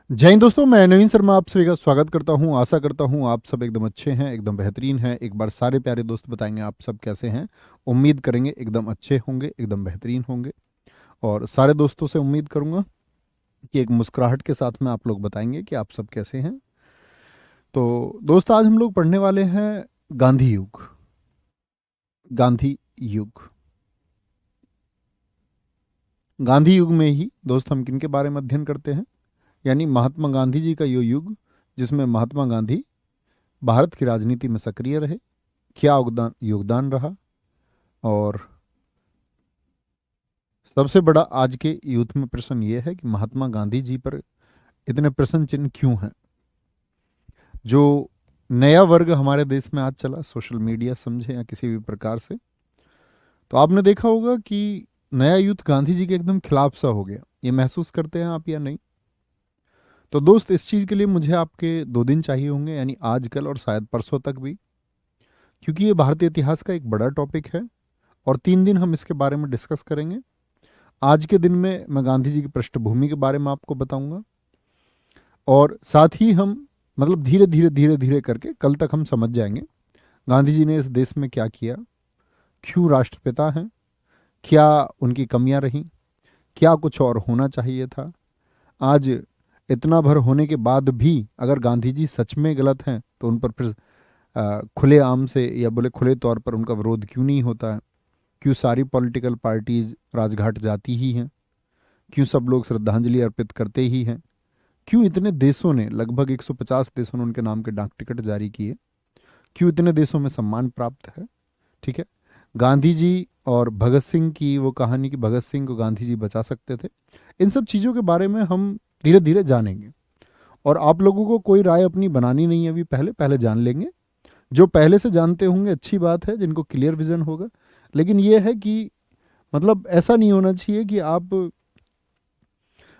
जय हिंद दोस्तों, मैं नवीन शर्मा आप सभी का स्वागत करता हूं। आशा करता हूं आप सब एकदम अच्छे हैं, एकदम बेहतरीन हैं। एक बार सारे प्यारे दोस्त बताएंगे आप सब कैसे हैं। उम्मीद करेंगे एकदम अच्छे होंगे, एकदम बेहतरीन होंगे। और सारे दोस्तों से उम्मीद करूंगा कि एक मुस्कुराहट के साथ में आप लोग बताएंगे कि आप सब कैसे हैं। तो दोस्त, आज हम लोग पढ़ने वाले हैं गांधी युग। गांधी युग। गांधी युग में ही दोस्त हम किन के बारे में अध्ययन करते हैं, यानी महात्मा गांधी जी का ये युग, जिसमें महात्मा गांधी भारत की राजनीति में सक्रिय रहे, क्या योगदान योगदान रहा। और सबसे बड़ा आज के यूथ में प्रश्न ये है कि महात्मा गांधी जी पर इतने प्रश्न चिन्ह क्यों हैं। जो नया वर्ग हमारे देश में आज चला, सोशल मीडिया समझे या किसी भी प्रकार से, तो आपने देखा होगा कि नया यूथ गांधी जी के एकदम खिलाफ सा हो गया। ये महसूस करते हैं आप या नहीं? तो दोस्त, इस चीज़ के लिए मुझे आपके 2 दिन चाहिए होंगे, यानी आज कल और शायद परसों तक भी, क्योंकि ये भारतीय इतिहास का एक बड़ा टॉपिक है। और 3 दिन हम इसके बारे में डिस्कस करेंगे। आज के दिन में मैं गांधी जी की पृष्ठभूमि के बारे में आपको बताऊंगा, और साथ ही हम मतलब धीरे धीरे धीरे धीरे करके कल तक हम समझ जाएंगे गांधी जी ने इस देश में क्या किया, क्यों राष्ट्रपिता हैं, क्या उनकी कमियां रहीं, क्या कुछ और होना चाहिए था। आज इतना भर होने के बाद भी अगर गांधी जी सच में गलत हैं तो उन पर फिर खुले आम से या बोले खुले तौर पर उनका विरोध क्यों नहीं होता है। क्यों सारी पॉलिटिकल पार्टीज राजघाट जाती ही हैं, क्यों सब लोग श्रद्धांजलि अर्पित करते ही हैं, क्यों इतने देशों ने, लगभग 150 देशों ने उनके नाम के डाक टिकट जारी किए, क्यों इतने देशों में सम्मान प्राप्त है। ठीक है। गांधी जी और भगत सिंह की वो कहानी कि भगत सिंह को गांधी जी बचा सकते थे, इन सब चीज़ों के बारे में हम धीरे धीरे जानेंगे। और आप लोगों को कोई राय अपनी बनानी नहीं है, अभी पहले पहले जान लेंगे। जो पहले से जानते होंगे अच्छी बात है, जिनको क्लियर विजन होगा। लेकिन ये है कि मतलब ऐसा नहीं होना चाहिए कि आप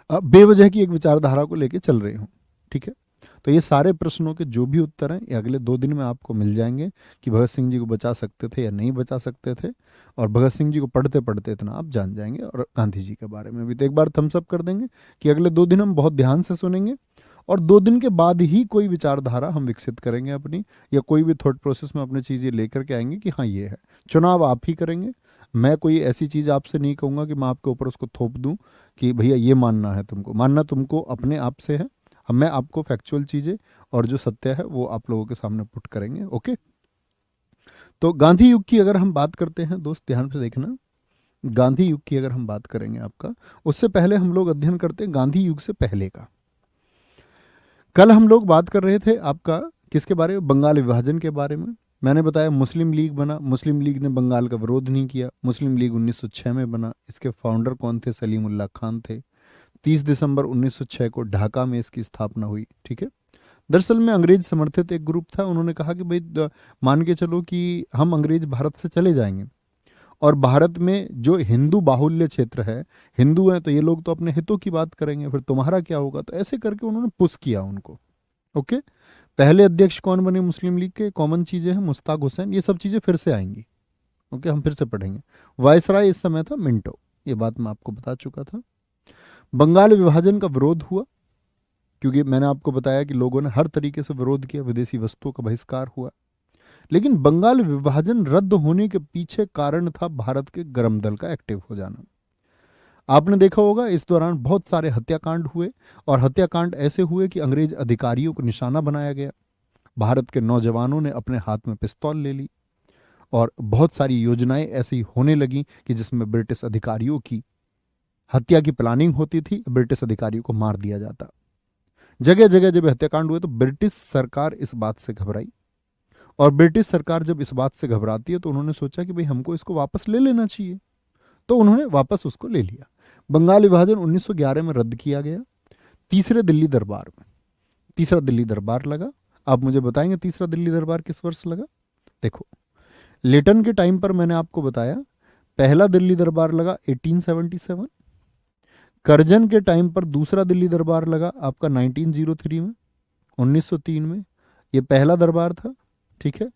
बेवजह की एक विचारधारा को लेके चल रहे हो। ठीक है। तो ये सारे प्रश्नों के जो भी उत्तर हैं ये अगले 2 दिन में आपको मिल जाएंगे कि भगत सिंह जी को बचा सकते थे या नहीं बचा सकते थे। और भगत सिंह जी को पढ़ते पढ़ते इतना आप जान जाएंगे, और गांधी जी के बारे में भी तो एक बार थम्स अप कर देंगे कि अगले 2 दिन हम बहुत ध्यान से सुनेंगे। और 2 दिन के बाद ही कोई विचारधारा हम विकसित करेंगे अपनी, या कोई भी थॉट प्रोसेस में अपनी चीज़ें लेकर के आएंगे कि हाँ ये है। चुनाव आप ही करेंगे। मैं कोई ऐसी चीज़ आपसे नहीं कहूँगा कि मैं आपके ऊपर उसको थोप दूँ कि भैया ये मानना है तुमको, मानना तुमको अपने आप से है। हम मैं आपको फैक्चुअल चीज़ें और जो सत्य है वो आप लोगों के सामने पुट करेंगे। ओके। तो गांधी युग की अगर हम बात करते हैं दोस्त, ध्यान से देखना। गांधी युग की अगर हम बात करेंगे आपका, उससे पहले हम लोग अध्ययन करते हैं गांधी युग से पहले का। कल हम लोग बात कर रहे थे आपका किसके बारे में, बंगाल विभाजन के बारे में। मैंने बताया मुस्लिम लीग बना, मुस्लिम लीग ने बंगाल का विरोध नहीं किया। मुस्लिम लीग 1906 में बना। इसके फाउंडर कौन थे? सलीमुल्लाह खान थे। 30 दिसंबर 1906 को ढाका में इसकी स्थापना हुई। ठीक है। दरअसल में अंग्रेज समर्थित एक ग्रुप था। उन्होंने कहा कि भाई मान के चलो कि हम अंग्रेज भारत से चले जाएंगे, और भारत में जो हिंदू बाहुल्य क्षेत्र है, हिंदू हैं तो ये लोग तो अपने हितों की बात करेंगे, फिर तुम्हारा क्या होगा। तो ऐसे करके उन्होंने पुश किया उनको। ओके। पहले अध्यक्ष कौन बने मुस्लिम लीग के? कॉमन चीजें हैं, मुश्ताक हुसैन। ये सब चीजें फिर से आएंगी। ओके, हम फिर से पढ़ेंगे। वायसराय इस समय था मिंटो। ये बात मैं आपको बता चुका था। बंगाल विभाजन का विरोध हुआ, क्योंकि मैंने आपको बताया कि लोगों ने हर तरीके से विरोध किया, विदेशी वस्तुओं का बहिष्कार हुआ। लेकिन बंगाल विभाजन रद्द होने के पीछे कारण था भारत के गर्म दल का एक्टिव हो जाना। आपने देखा होगा इस दौरान बहुत सारे हत्याकांड हुए, और हत्याकांड ऐसे हुए कि अंग्रेज अधिकारियों को निशाना बनाया गया। भारत के नौजवानों ने अपने हाथ में पिस्तौल ले ली, और बहुत सारी योजनाएं ऐसी होने लगी कि जिसमें ब्रिटिश अधिकारियों की हत्या की प्लानिंग होती थी, ब्रिटिश अधिकारियों को मार दिया जाता। जगह जगह जब हत्याकांड हुए तो ब्रिटिश सरकार इस बात से घबराई, और ब्रिटिश सरकार जब इस बात से घबराती है तो उन्होंने सोचा कि भाई हमको इसको वापस ले लेना चाहिए। तो उन्होंने वापस उसको ले लिया। बंगाल विभाजन 1911 में रद्द किया गया। तीसरे दिल्ली दरबार में तीसरा दिल्ली दरबार लगा। आप मुझे बताएंगे तीसरा दिल्ली दरबार किस वर्ष लगा? देखो, लेटन के टाइम पर मैंने आपको बताया पहला दिल्ली दरबार लगा 1877। करजन के टाइम पर दूसरा दिल्ली दरबार लगा आपका 1903 में, 1903 में। ये पहला दरबार था। ठीक है।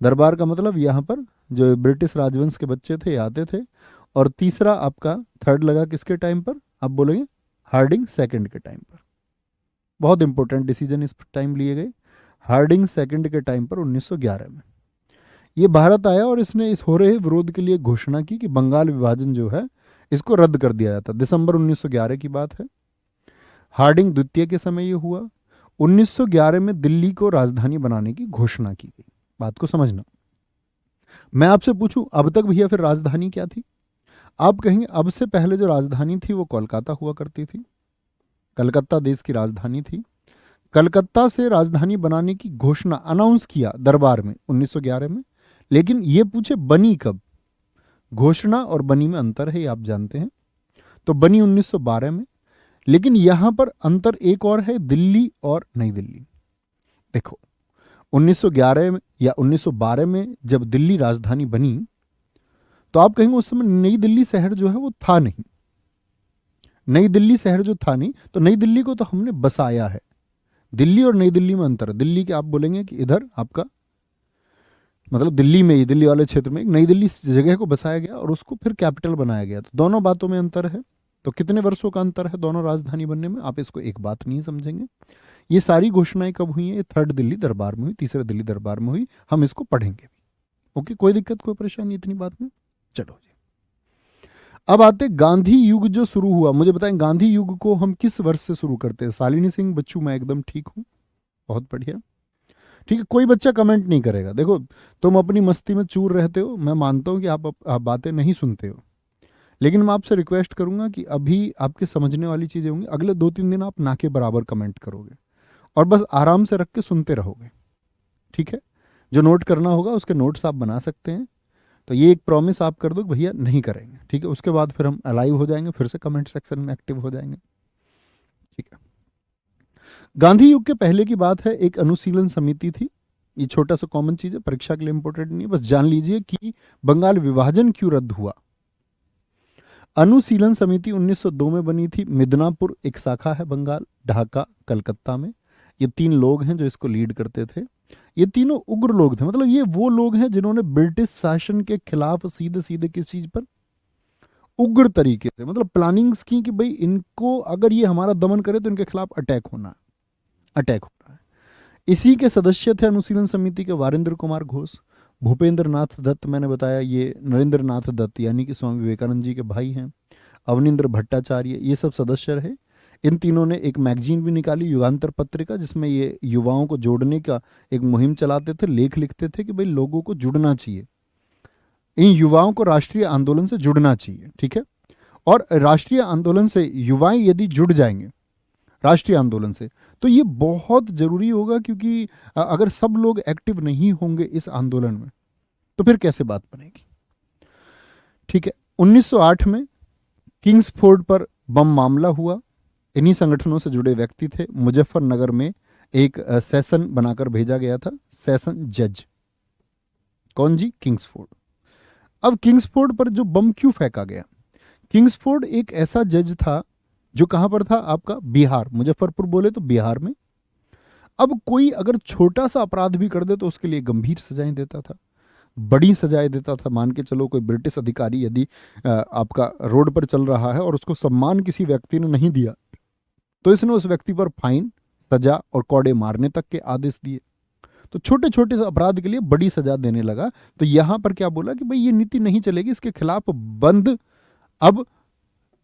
दरबार का मतलब यहाँ पर जो ब्रिटिश राजवंश के बच्चे थे ये आते थे। और तीसरा आपका थर्ड लगा किसके टाइम पर? आप बोलेंगे हार्डिंग सेकंड के टाइम पर। बहुत इंपॉर्टेंट डिसीजन इस टाइम लिए गए, हार्डिंग सेकंड के टाइम पर 1911 में। ये भारत आया और इसने इस हो रहे विरोध के लिए घोषणा की कि बंगाल विभाजन जो है इसको रद्द कर दिया जाता। दिसंबर 1911 की बात है। हार्डिंग द्वितीय के समय ये हुआ। 1911 में दिल्ली को राजधानी बनाने की घोषणा की गई। बात को समझना। मैं आपसे पूछूं अब तक भैया फिर राजधानी क्या थी? आप कहेंगे अब से पहले जो राजधानी थी वो कोलकाता हुआ करती थी। कलकत्ता देश की राजधानी थी। कलकत्ता से राजधानी बनाने की घोषणा अनाउंस किया दरबार में 1911 में। लेकिन ये पूछे बनी कब? घोषणा और बनी में अंतर है, ये आप जानते हैं। तो बनी 1912 में। लेकिन यहां पर अंतर एक और है, दिल्ली और नई दिल्ली। देखो 1911 में या 1912 में जब दिल्ली राजधानी बनी तो आप कहेंगे उस समय नई दिल्ली शहर जो है वो था नहीं। नई दिल्ली शहर जो था नहीं, तो नई दिल्ली को तो हमने बसाया है। दिल्ली और नई दिल्ली में अंतर है। दिल्ली के आप बोलेंगे कि इधर आपका मतलब दिल्ली में ही, दिल्ली वाले क्षेत्र में एक नई दिल्ली जगह को बसाया गया और उसको फिर कैपिटल बनाया गया। तो दोनों बातों में अंतर है। तो कितने वर्षों का अंतर है दोनों राजधानी बनने में? आप इसको एक बात नहीं समझेंगे। ये सारी घोषणाएं कब हुई हैं? ये थर्ड दिल्ली दरबार में हुई, तीसरे दिल्ली दरबार में हुई। हम इसको पढ़ेंगे भी। ओके, कोई दिक्कत कोई परेशानी इतनी बात में? चलो जी, अब आते गांधी युग जो शुरू हुआ। मुझे बताएं गांधी युग को हम किस वर्ष से शुरू करते हैं? शालिनी सिंह बच्चू, मैं एकदम ठीक हूं, बहुत बढ़िया। ठीक है, कोई बच्चा कमेंट नहीं करेगा। देखो तुम अपनी मस्ती में चूर रहते हो, मैं मानता हूं कि आप बातें नहीं सुनते हो, लेकिन मैं आपसे रिक्वेस्ट करूंगा कि अभी आपके समझने वाली चीजें होंगी, अगले 2-3 दिन आप ना के बराबर कमेंट करोगे और बस आराम से रख के सुनते रहोगे। ठीक है, जो नोट करना होगा उसके नोट्स आप बना सकते हैं। तो ये एक प्रॉमिस आप कर दो कि भैया नहीं करेंगे। ठीक है, उसके बाद फिर हम अलाइव हो जाएंगे, फिर से कमेंट सेक्शन में एक्टिव हो जाएंगे। ठीक है, गांधी युग के पहले की बात है, एक अनुशीलन समिति थी। ये छोटा सा कॉमन चीज है, परीक्षा के लिए इंपॉर्टेंट नहीं है, बस जान लीजिए कि बंगाल विभाजन क्यों रद्द हुआ। अनुशीलन समिति 1902 में बनी थी। मिदनापुर एक शाखा है बंगाल, ढाका, कलकत्ता में। ये 3 लोग हैं जो इसको लीड करते थे। ये तीनों उग्र लोग थे, मतलब ये वो लोग हैं जिन्होंने ब्रिटिश शासन के खिलाफ सीधे सीधे किस चीज पर, उग्र तरीके से मतलब प्लानिंग्स की कि भाई इनको अगर ये हमारा दमन करे तो इनके खिलाफ अटैक होना है, अटैक होना है। इसी के सदस्य थे अनुशीलन समिति के वारेंद्र कुमार घोष, भूपेंद्र नाथ दत्त, मैंने बताया ये नरेंद्र नाथ दत्त यानी कि स्वामी विवेकानंद जी के भाई हैं, अवनिंद्र भट्टाचार्य, ये सब सदस्य रहे। इन तीनों ने एक मैगजीन भी निकाली, युगांतर पत्रिका, जिसमें ये युवाओं को जोड़ने का एक मुहिम चलाते थे, लेख लिखते थे कि भाई लोगों को जुड़ना चाहिए, इन युवाओं को राष्ट्रीय आंदोलन से जुड़ना चाहिए। ठीक है, और राष्ट्रीय आंदोलन से युवाएं यदि जुड़ जाएंगे राष्ट्रीय आंदोलन से तो ये बहुत जरूरी होगा, क्योंकि अगर सब लोग एक्टिव नहीं होंगे इस आंदोलन में तो फिर कैसे बात बनेगी। ठीक है, 1908 में किंग्सफोर्ड पर बम मामला हुआ। इन्हीं संगठनों से जुड़े व्यक्ति थे। मुजफ्फरनगर में एक सेशन बनाकर भेजा गया था, सेशन जज। कौन जी? किंग्सफोर्ड। अब किंग्सफोर्ड पर जो बम क्यों फेंका गया? किंग्सफोर्ड एक ऐसा जज था जो कहां पर था आपका? बिहार, मुजफ्फरपुर बोले तो बिहार में। अब कोई अगर छोटा सा अपराध भी कर दे तो उसके लिए गंभीर सजाएं देता था, बड़ी सजाएं देता था। मान के चलो कोई ब्रिटिश अधिकारी यदि आपका रोड पर चल रहा है और उसको सम्मान किसी व्यक्ति ने नहीं दिया तो इसने उस व्यक्ति पर फाइन, सजा और कौड़े मारने तक के आदेश दिए। तो छोटे छोटे से अपराध के लिए बड़ी सजा देने लगा। तो यहां पर क्या बोला कि भाई ये नीति नहीं चलेगी, इसके खिलाफ बंद। अब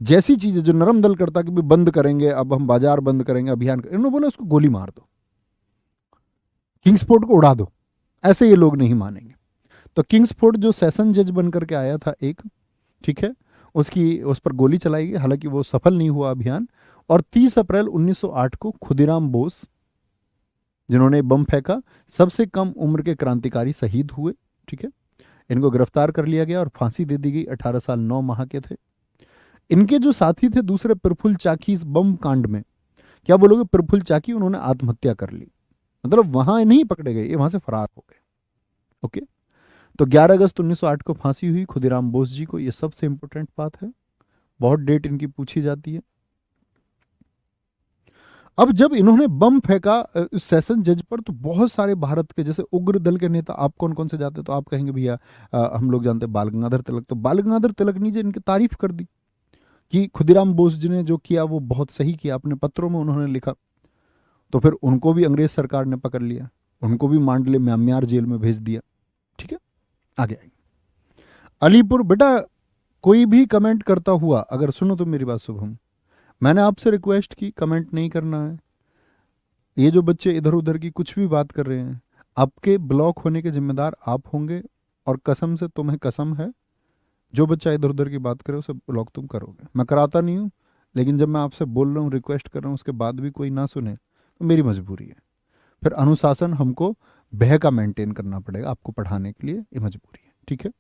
जैसी चीजें जो नरम दल करता कि भाई बंद करेंगे, अब हम बाजार बंद करेंगे, अभियान करेंगे, इन्होंने बोला उसको गोली मार दो, किंग्सफोर्ड को उड़ा दो। ऐसे ये लोग नहीं मानेंगे। तो किंग्सफोर्ड जो सेशन जज बनकर के आया था एक, ठीक है, उस पर गोली चलाई गई। हालांकि वो सफल नहीं हुआ अभियान। और 30 अप्रैल 1908 को खुदीराम बोस, जिन्होंने बम फेंका, सबसे कम उम्र के क्रांतिकारी शहीद हुए। ठीक है, इनको गिरफ्तार कर लिया गया और फांसी दे दी गई। 18 साल 9 माह के थे। इनके जो साथी थे दूसरे, प्रफुल्ल चाकी, इस बम कांड में क्या बोलोगे? प्रफुल्ल चाकी, उन्होंने आत्महत्या कर ली, मतलब वहां नहीं पकड़े गए, ये वहां से फरार हो गए। ओके, तो 11 अगस्त 1908 को फांसी हुई खुदीराम बोस जी को। ये सबसे इंपॉर्टेंट बात है, बहुत डेट इनकी पूछी जाती है। अब जब इन्होंने बम फेंका सेशन जज पर तो बहुत सारे भारत के जैसे उग्र दल के नेता, आप कौन कौन से जाते? तो आप कहेंगे भैया हम लोग जानते हैं बाल गंगाधर तिलक। तो बाल गंगाधर तिलक ने जी इनकी तारीफ कर दी कि खुदीराम बोस जी ने जो किया वो बहुत सही किया। अपने पत्रों में उन्होंने लिखा। तो फिर उनको भी अंग्रेज सरकार ने पकड़ लिया, उनको भी मांडले म्यांमार जेल में भेज दिया। ठीक है, आगे आएंगे। अलीपुर, बेटा कोई भी कमेंट करता हुआ, अगर सुनो तो मेरी बात शुभम, मैंने आपसे रिक्वेस्ट की कमेंट नहीं करना है। ये जो बच्चे इधर उधर की कुछ भी बात कर रहे हैं, आपके ब्लॉक होने के जिम्मेदार आप होंगे, और कसम से तुम्हें कसम है, जो बच्चा इधर उधर की बात करे उसे ब्लॉक तुम करोगे। मैं कराता नहीं हूँ, लेकिन जब मैं आपसे बोल रहा हूँ, रिक्वेस्ट कर रहा हूँ, उसके बाद भी कोई ना सुने तो मेरी मजबूरी है। फिर अनुशासन हमको बह का मेंटेन करना पड़ेगा आपको पढ़ाने के लिए, ये मजबूरी है। ठीक है,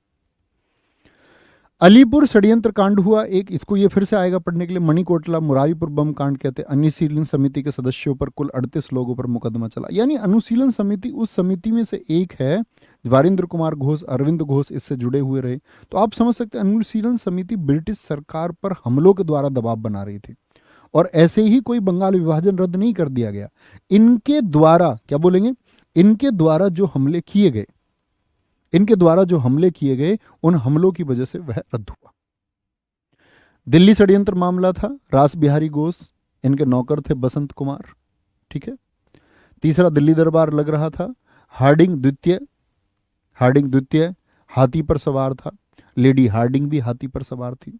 अलीपुर षड्यंत्र कांड हुआ एक, इसको ये फिर से आएगा पढ़ने के लिए। मणिकोटला मुरारीपुर बम कांड कहते हैं। अनुशीलन समिति के सदस्यों पर कुल 38 लोगों पर मुकदमा चला। यानी अनुशीलन समिति उस समिति में से एक है। वारिंद्र कुमार घोष, अरविंद घोष इससे जुड़े हुए रहे। तो आप समझ सकते हैं अनुशीलन समिति ब्रिटिश सरकार पर हमलों के द्वारा दबाव बना रही थी, और ऐसे ही कोई बंगाल विभाजन रद्द नहीं कर दिया गया। इनके द्वारा, क्या बोलेंगे, इनके द्वारा जो हमले किए गए, इनके द्वारा जो हमले किए गए, उन हमलों की वजह से वह रद्द हुआ। दिल्ली षड्यंत्र मामला था, रास बिहारी घोष, इनके नौकर थे बसंत कुमार। ठीक है, तीसरा दिल्ली दरबार लग रहा था। हार्डिंग द्वितीय हाथी पर सवार था। लेडी हार्डिंग भी हाथी पर सवार थी।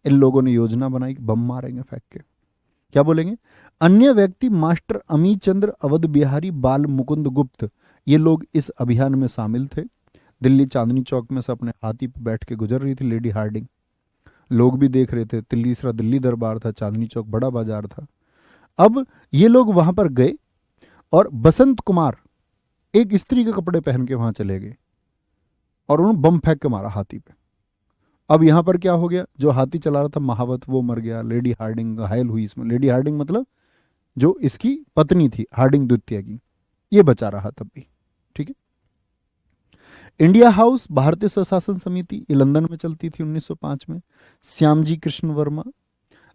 इन लोगों ने योजना बनाई कि बम मारेंगे फेंक के, क्या बोलेंगे। अन्य व्यक्ति मास्टर अमी चंद्र, अवध बिहारी, बाल मुकुंद गुप्त, ये लोग इस अभियान में शामिल थे। दिल्ली चांदनी चौक में से अपने हाथी पर बैठ के गुजर रही थी लेडी हार्डिंग, लोग भी देख रहे थे। तीसरा दिल्ली दरबार था, चांदनी चौक बड़ा बाजार था। अब ये लोग वहां पर गए, और बसंत कुमार एक स्त्री के कपड़े पहन के वहां चले गए, और उन्होंने बम फेंक के मारा हाथी पे। अब यहां पर क्या हो गया, जो हाथी चला रहा था महावत, वो मर गया। लेडी हार्डिंग घायल हुई इसमें। लेडी हार्डिंग मतलब जो इसकी पत्नी थी हार्डिंग द्वितीय की, ये बचा रहा तब भी। ठीक है, इंडिया हाउस भारतीय स्वशासन समिति, ये लंदन में चलती थी 1905 में। श्यामजी कृष्ण वर्मा,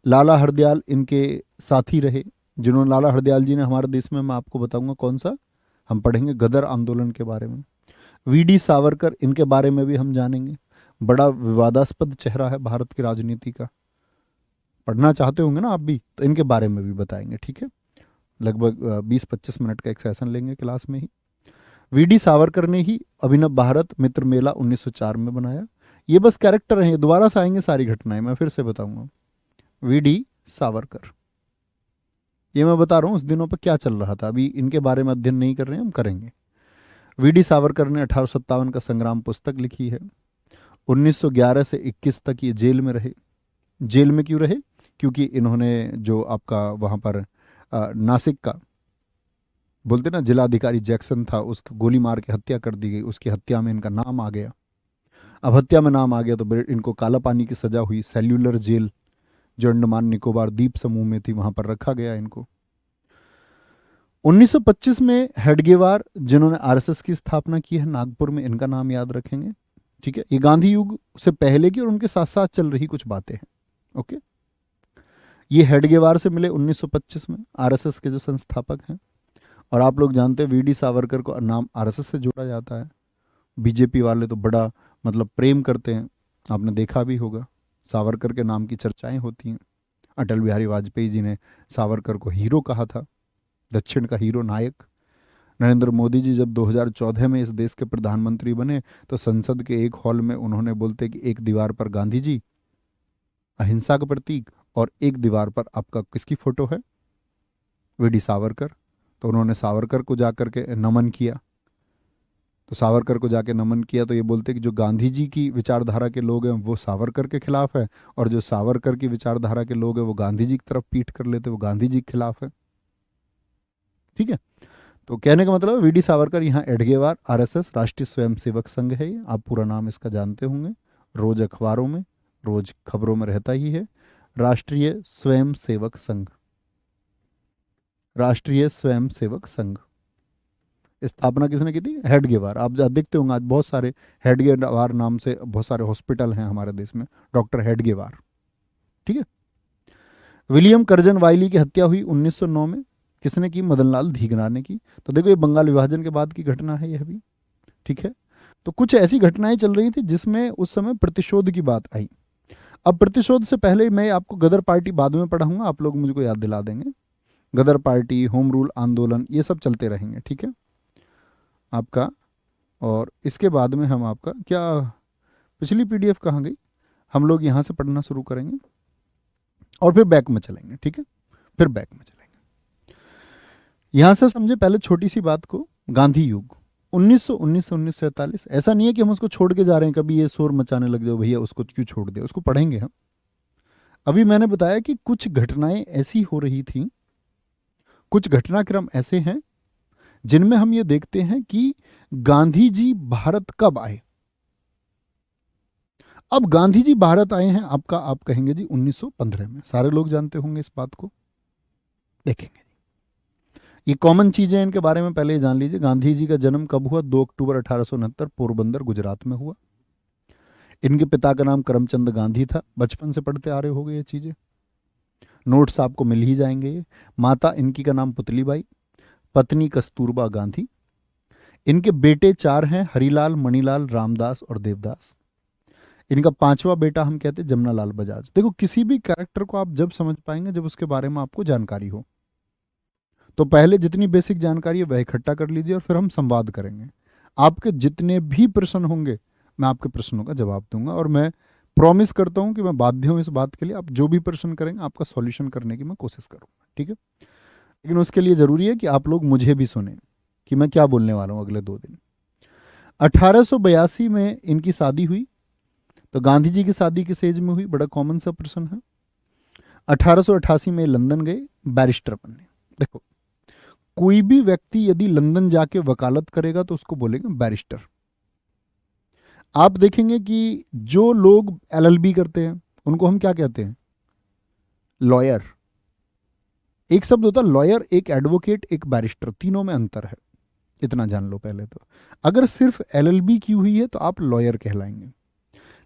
लाला हरदयाल इनके साथी रहे, जिन्होंने, लाला हरदयाल जी ने हमारे देश में, मैं आपको बताऊंगा कौन सा, हम पढ़ेंगे गदर आंदोलन के बारे में। वीडी सावरकर, इनके बारे में भी हम जानेंगे। बड़ा विवादास्पद चेहरा है भारत की राजनीति का, पढ़ना चाहते होंगे ना आप भी, तो इनके बारे में भी बताएंगे। ठीक है, लगभग 20-25 मिनट का एक सेशन लेंगे क्लास में ही। वीडी सावरकर ने ही अभिनव भारत मित्र मेला 1904 में बनाया। ये बस कैरेक्टर हैं, दोबारा से आएंगे सारी घटनाएं, मैं फिर से बताऊंगा। वीडी सावरकर, ये मैं बता रहा हूं उस दिनों पर क्या चल रहा था, अभी इनके बारे में अध्ययन नहीं कर रहे हैं, हम करेंगे। वीडी सावरकर ने 1857 का संग्राम पुस्तक लिखी है। 1911 से 21 तक ये जेल में रहे। जेल में क्यों रहे, क्योंकि इन्होंने जो आपका वहां पर नासिक का बोलते ना जिलाधिकारी जैक्सन था, उसको गोली मार के हत्या कर दी गई। उसकी हत्या में इनका नाम आ गया। अब हत्या में नाम आ गया तो इनको काला पानी की सजा हुई। सेल्यूलर जेल जो अंडमान निकोबार द्वीप समूह में थी, वहां पर रखा गया इनको। 1925 में हेडगेवार, जिन्होंने आरएसएस की स्थापना की है नागपुर में, इनका नाम याद रखेंगे। ठीक है, ये गांधी युग से पहले की और उनके साथ साथ चल रही कुछ बातें हैं। ओके, ये हेडगेवार से मिले 1925 में, आरएसएस के जो संस्थापक हैं। और आप लोग जानते हैं वीडी सावरकर को नाम आरएसएस से जोड़ा जाता है। बीजेपी वाले तो बड़ा मतलब प्रेम करते हैं, आपने देखा भी होगा, सावरकर के नाम की चर्चाएं होती हैं। अटल बिहारी वाजपेयी जी ने सावरकर को हीरो कहा था, दक्षिण का हीरो, नायक। नरेंद्र मोदी जी जब 2014 में इस देश के प्रधानमंत्री बने, तो संसद के एक हॉल में उन्होंने बोलते कि एक दीवार पर गांधी जी, अहिंसा का प्रतीक, और एक दीवार पर आपका किसकी फोटो है, वीडी सावरकर। तो उन्होंने सावरकर को जाकर के नमन किया। तो सावरकर को जाके नमन किया तो ये बोलते कि जो गांधी जी की विचारधारा के लोग हैं वो सावरकर के खिलाफ है, और जो सावरकर की विचारधारा के लोग हैं वो गांधी जी की तरफ पीठ कर लेते, वो गांधी जी के खिलाफ है। ठीक है, तो कहने का मतलब वीडी सावरकर, यहाँ एडगेवार, आरएसएस राष्ट्रीय स्वयंसेवक संघ है, आप पूरा नाम इसका जानते होंगे, रोज अखबारों में, रोज खबरों में रहता ही है। राष्ट्रीय स्वयंसेवक संघ, राष्ट्रीय स्वयंसेवक संघ, स्थापना किसने की थी, हेडगेवार। आप देखते होंगे आज बहुत सारे हेडगेवार नाम से बहुत सारे हॉस्पिटल हैं हमारे देश में, डॉक्टर हेडगेवार। ठीक है, विलियम कर्जन वाइली की हत्या हुई 1909 में, किसने की, मदनलाल धीगना ने की। तो देखो ये बंगाल विभाजन के बाद की घटना है यह भी। ठीक है, तो कुछ ऐसी घटनाएं चल रही थी जिसमें उस समय प्रतिशोध की बात आई। अब प्रतिशोध से पहले मैं आपको गदर पार्टी बाद में पढ़ाऊंगा, आप लोग मुझको याद दिला देंगे। गदर पार्टी, होम रूल आंदोलन, ये सब चलते रहेंगे, ठीक है आपका। और इसके बाद में हम आपका क्या, पिछली पीडीएफ कहाँ गई, हम लोग यहाँ से पढ़ना शुरू करेंगे और फिर बैक में चलेंगे, ठीक है, फिर बैक में चलेंगे। यहां से समझे पहले छोटी सी बात को, गांधी युग 1919 से 1947। ऐसा नहीं है कि हम उसको छोड़ के जा रहे हैं, कभी ये शोर मचाने लग जाओ भैया उसको क्यों छोड़ दे, उसको पढ़ेंगे हम। अभी मैंने बताया कि कुछ घटनाएं ऐसी हो रही थी, कुछ घटनाक्रम ऐसे हैं जिनमें हम ये देखते हैं कि गांधी जी भारत कब आए। अब गांधी जी भारत आए हैं आपका, आप कहेंगे जी 1915 में, सारे लोग जानते होंगे इस बात को, देखेंगे ये कॉमन चीजें, इनके बारे में पहले ही जान लीजिए। गांधी जी का जन्म कब हुआ, 2 अक्टूबर 1869 पोरबंदर गुजरात में हुआ। इनके पिता का नाम करमचंद गांधी था, बचपन से पढ़ते आ रहे होंगे ये चीजें, नोट्स आपको मिल ही जाएंगे ये। माता इनकी का नाम पुतलीबाई, पत्नी कस्तूरबा गांधी। इनके बेटे 4 हैं, हरिलाल, मणिलाल, रामदास और देवदास। इनका 5वां बेटा हम कहते हैं जमनालाल बजाज। देखो किसी भी कैरेक्टर को आप जब समझ पाएंगे जब उसके बारे में आपको जानकारी हो। तो पहले जितनी बेसिक जानकारी है वह इकट्ठा कर लीजिए और फिर हम संवाद करेंगे। आपके जितने भी प्रश्न होंगे मैं आपके प्रश्नों का जवाब दूंगा, और मैं प्रॉमिस करता हूं कि मैं बाध्य हूं इस बात के लिए, आप जो भी प्रश्न करेंगे आपका सॉल्यूशन करने की मैं कोशिश करूंगा, ठीक है। लेकिन उसके लिए जरूरी है कि आप लोग मुझे भी सुने कि मैं क्या बोलने वाला हूं अगले 2 दिन। 1882 में इनकी शादी हुई, तो गांधी जी की शादी किस एज में हुई, बड़ा कॉमन सा प्रश्न है। 1888 में लंदन गए बैरिस्टर बनने। देखो कोई भी व्यक्ति यदि लंदन जाके वकालत करेगा तो उसको बोलेंगे बैरिस्टर। आप देखेंगे कि जो लोग एलएलबी करते हैं उनको हम क्या कहते हैं, लॉयर। एक शब्द होता है लॉयर, एक एडवोकेट, एक बैरिस्टर, तीनों में अंतर है, इतना जान लो पहले तो। अगर सिर्फ एलएलबी की हुई है तो आप लॉयर कहलाएंगे,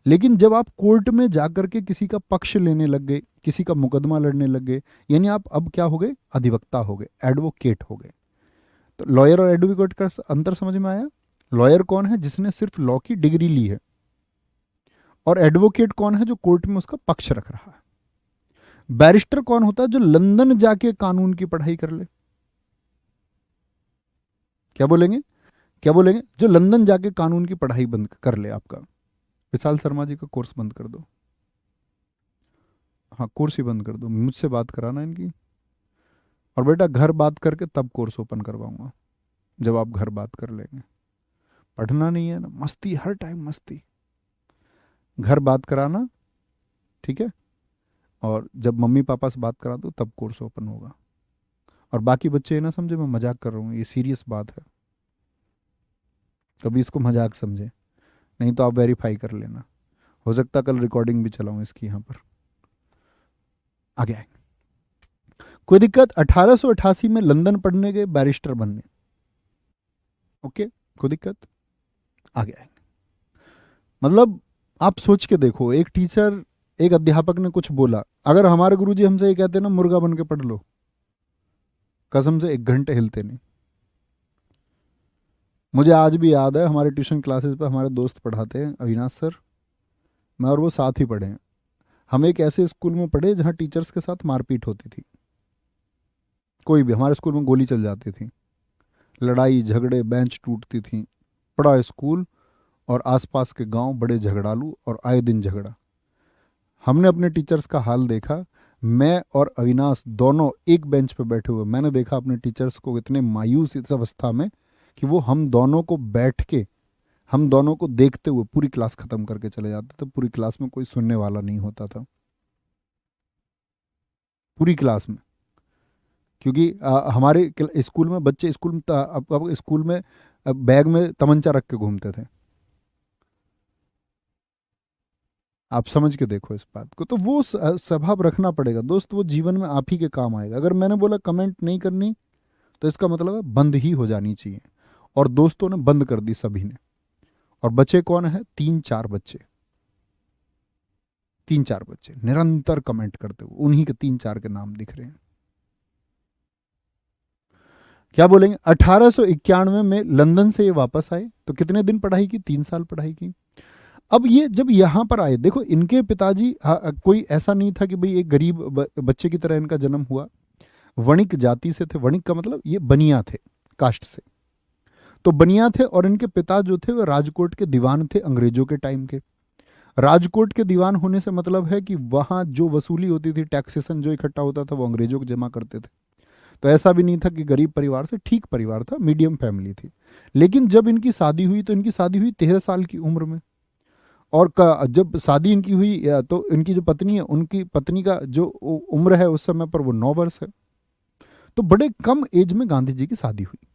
लेकिन जब आप कोर्ट में जाकर के किसी का पक्ष लेने लग गए, किसी का मुकदमा लड़ने लग गए, यानी आप अब क्या हो गए, अधिवक्ता हो गए, एडवोकेट हो गए। तो लॉयर और एडवोकेट का अंतर समझ में आया। लॉयर कौन है, जिसने सिर्फ लॉ की डिग्री ली है, और एडवोकेट कौन है, जो कोर्ट में उसका पक्ष रख रहा है। बैरिस्टर कौन होता है, जो लंदन जाके कानून की पढ़ाई कर ले। क्या बोलेंगे, क्या बोलेंगे, जो लंदन जाके कानून की पढ़ाई बंद कर ले। आपका विशाल शर्मा जी का कोर्स बंद कर दो, हाँ कोर्स ही बंद कर दो, मुझसे बात कराना इनकी। और बेटा घर बात करके तब कोर्स ओपन करवाऊंगा, जब आप घर बात कर लेंगे। पढ़ना नहीं है ना, मस्ती हर टाइम मस्ती, घर बात कराना, ठीक है। और जब मम्मी पापा से बात करा दो तब कोर्स ओपन होगा। और बाकी बच्चे ये ना समझे मैं मजाक कर रहा हूँ, ये सीरियस बात है, कभी इसको मजाक समझे नहीं तो आप वेरीफाई कर लेना, हो सकता है कल रिकॉर्डिंग भी चलाऊं इसकी यहाँ पर। आगे आएंगे, कोई दिक्कत। 1888 में लंदन पढ़ने गए बैरिस्टर बनने, ओके कोई दिक्कत। आगे आएंगे, मतलब आप सोच के देखो, एक टीचर, एक अध्यापक ने कुछ बोला, अगर हमारे गुरुजी हमसे ये कहते ना मुर्गा बन के पढ़ लो, कसम से 1 घंटे हिलते नहीं। मुझे आज भी याद है हमारे ट्यूशन क्लासेस पे हमारे दोस्त पढ़ाते हैं, अविनाश सर, मैं और वो साथ ही पढ़े हैं। हम एक ऐसे स्कूल में पढ़े जहाँ टीचर्स के साथ मारपीट होती थी, कोई भी, हमारे स्कूल में गोली चल जाती थी, लड़ाई झगड़े, बेंच टूटती थी, बड़ा स्कूल और आसपास के गांव बड़े झगड़ालू और आए दिन झगड़ा। हमने अपने टीचर्स का हाल देखा, मैं और अविनाश दोनों एक बेंच पे बैठे हुए, मैंने देखा अपने टीचर्स को इतने मायूस इस अवस्था में कि वो हम दोनों को बैठ के, हम दोनों को देखते हुए पूरी क्लास खत्म करके चले जाते थे। पूरी क्लास में कोई सुनने वाला नहीं होता था, पूरी क्लास में। क्योंकि हमारे स्कूल में बच्चे स्कूल में अब स्कूल में बैग में तमंचा रख के घूमते थे, आप समझ के देखो इस बात को। तो वो स्वभाव रखना पड़ेगा दोस्त, वो जीवन में आप ही के काम आएगा। अगर मैंने बोला कमेंट नहीं करनी तो इसका मतलब है बंद ही हो जानी चाहिए, और दोस्तों ने बंद कर दी सभी ने। और बच्चे कौन है, 3-4 बच्चे, 3-4 बच्चे निरंतर कमेंट करते हुए, उन्हीं के 3-4 के नाम दिख रहे हैं। क्या बोलेंगे, 1891 में लंदन से ये वापस आए, तो कितने दिन पढ़ाई की, 3 साल पढ़ाई की। अब ये जब यहाँ पर आए, देखो इनके पिताजी कोई ऐसा नहीं था कि भाई एक गरीब बच्चे की तरह इनका जन्म हुआ। वणिक जाति से थे। वणिक का मतलब ये बनिया थे, कास्ट से। तो बनिया थे और इनके पिता जो थे वो राजकोट के दीवान थे अंग्रेजों के टाइम के। राजकोट के दीवान होने से मतलब है कि वहां जो वसूली होती थी, टैक्सेशन जो इकट्ठा होता था, वो अंग्रेजों को जमा करते थे। तो ऐसा भी नहीं था कि गरीब परिवार से, ठीक परिवार था, मीडियम फैमिली थी। लेकिन जब इनकी शादी हुई तो इनकी शादी हुई 13 साल की उम्र में। और जब शादी इनकी हुई तो इनकी जो पत्नी है, उनकी पत्नी का जो उम्र है उस समय पर वो 9 वर्ष है। तो बड़े कम एज में गांधी जी की शादी हुई।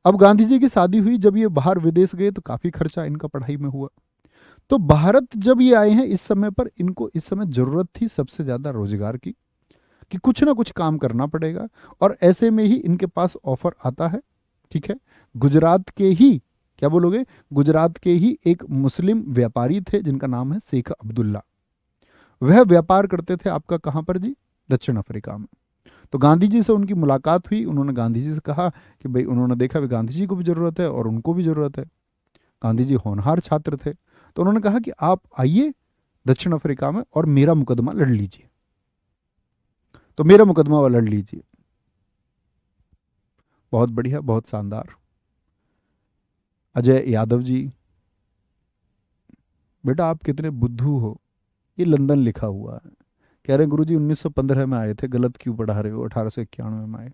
अब गांधी जी की शादी हुई, जब ये बाहर विदेश गए तो काफी खर्चा इनका पढ़ाई में हुआ। तो भारत जब ये आए हैं इस समय पर, इनको इस समय जरूरत थी सबसे ज्यादा रोजगार की, कि कुछ ना कुछ काम करना पड़ेगा। और ऐसे में ही इनके पास ऑफर आता है, ठीक है, गुजरात के ही, क्या बोलोगे, गुजरात के ही एक मुस्लिम व्यापारी थे जिनका नाम है शेख अब्दुल्ला। वह व्यापार करते थे आपका कहां पर जी, दक्षिण अफ्रीका में। तो गांधी जी से उनकी मुलाकात हुई, उन्होंने गांधी जी से कहा कि भाई, उन्होंने देखा भी गांधी जी को भी जरूरत है और उनको भी जरूरत है। गांधी जी होनहार छात्र थे, तो उन्होंने कहा कि आप आइए दक्षिण अफ्रीका में और मेरा मुकदमा लड़ लीजिए। तो मेरा मुकदमा वो लड़ लीजिए। बहुत बढ़िया, बहुत शानदार। अजय यादव जी, बेटा आप कितने बुद्धू हो। ये लंदन लिखा हुआ है। कह रहे हैं गुरुजी 1915 में आए थे, गलत क्यों पढ़ा रहे हो, 1891 में आए।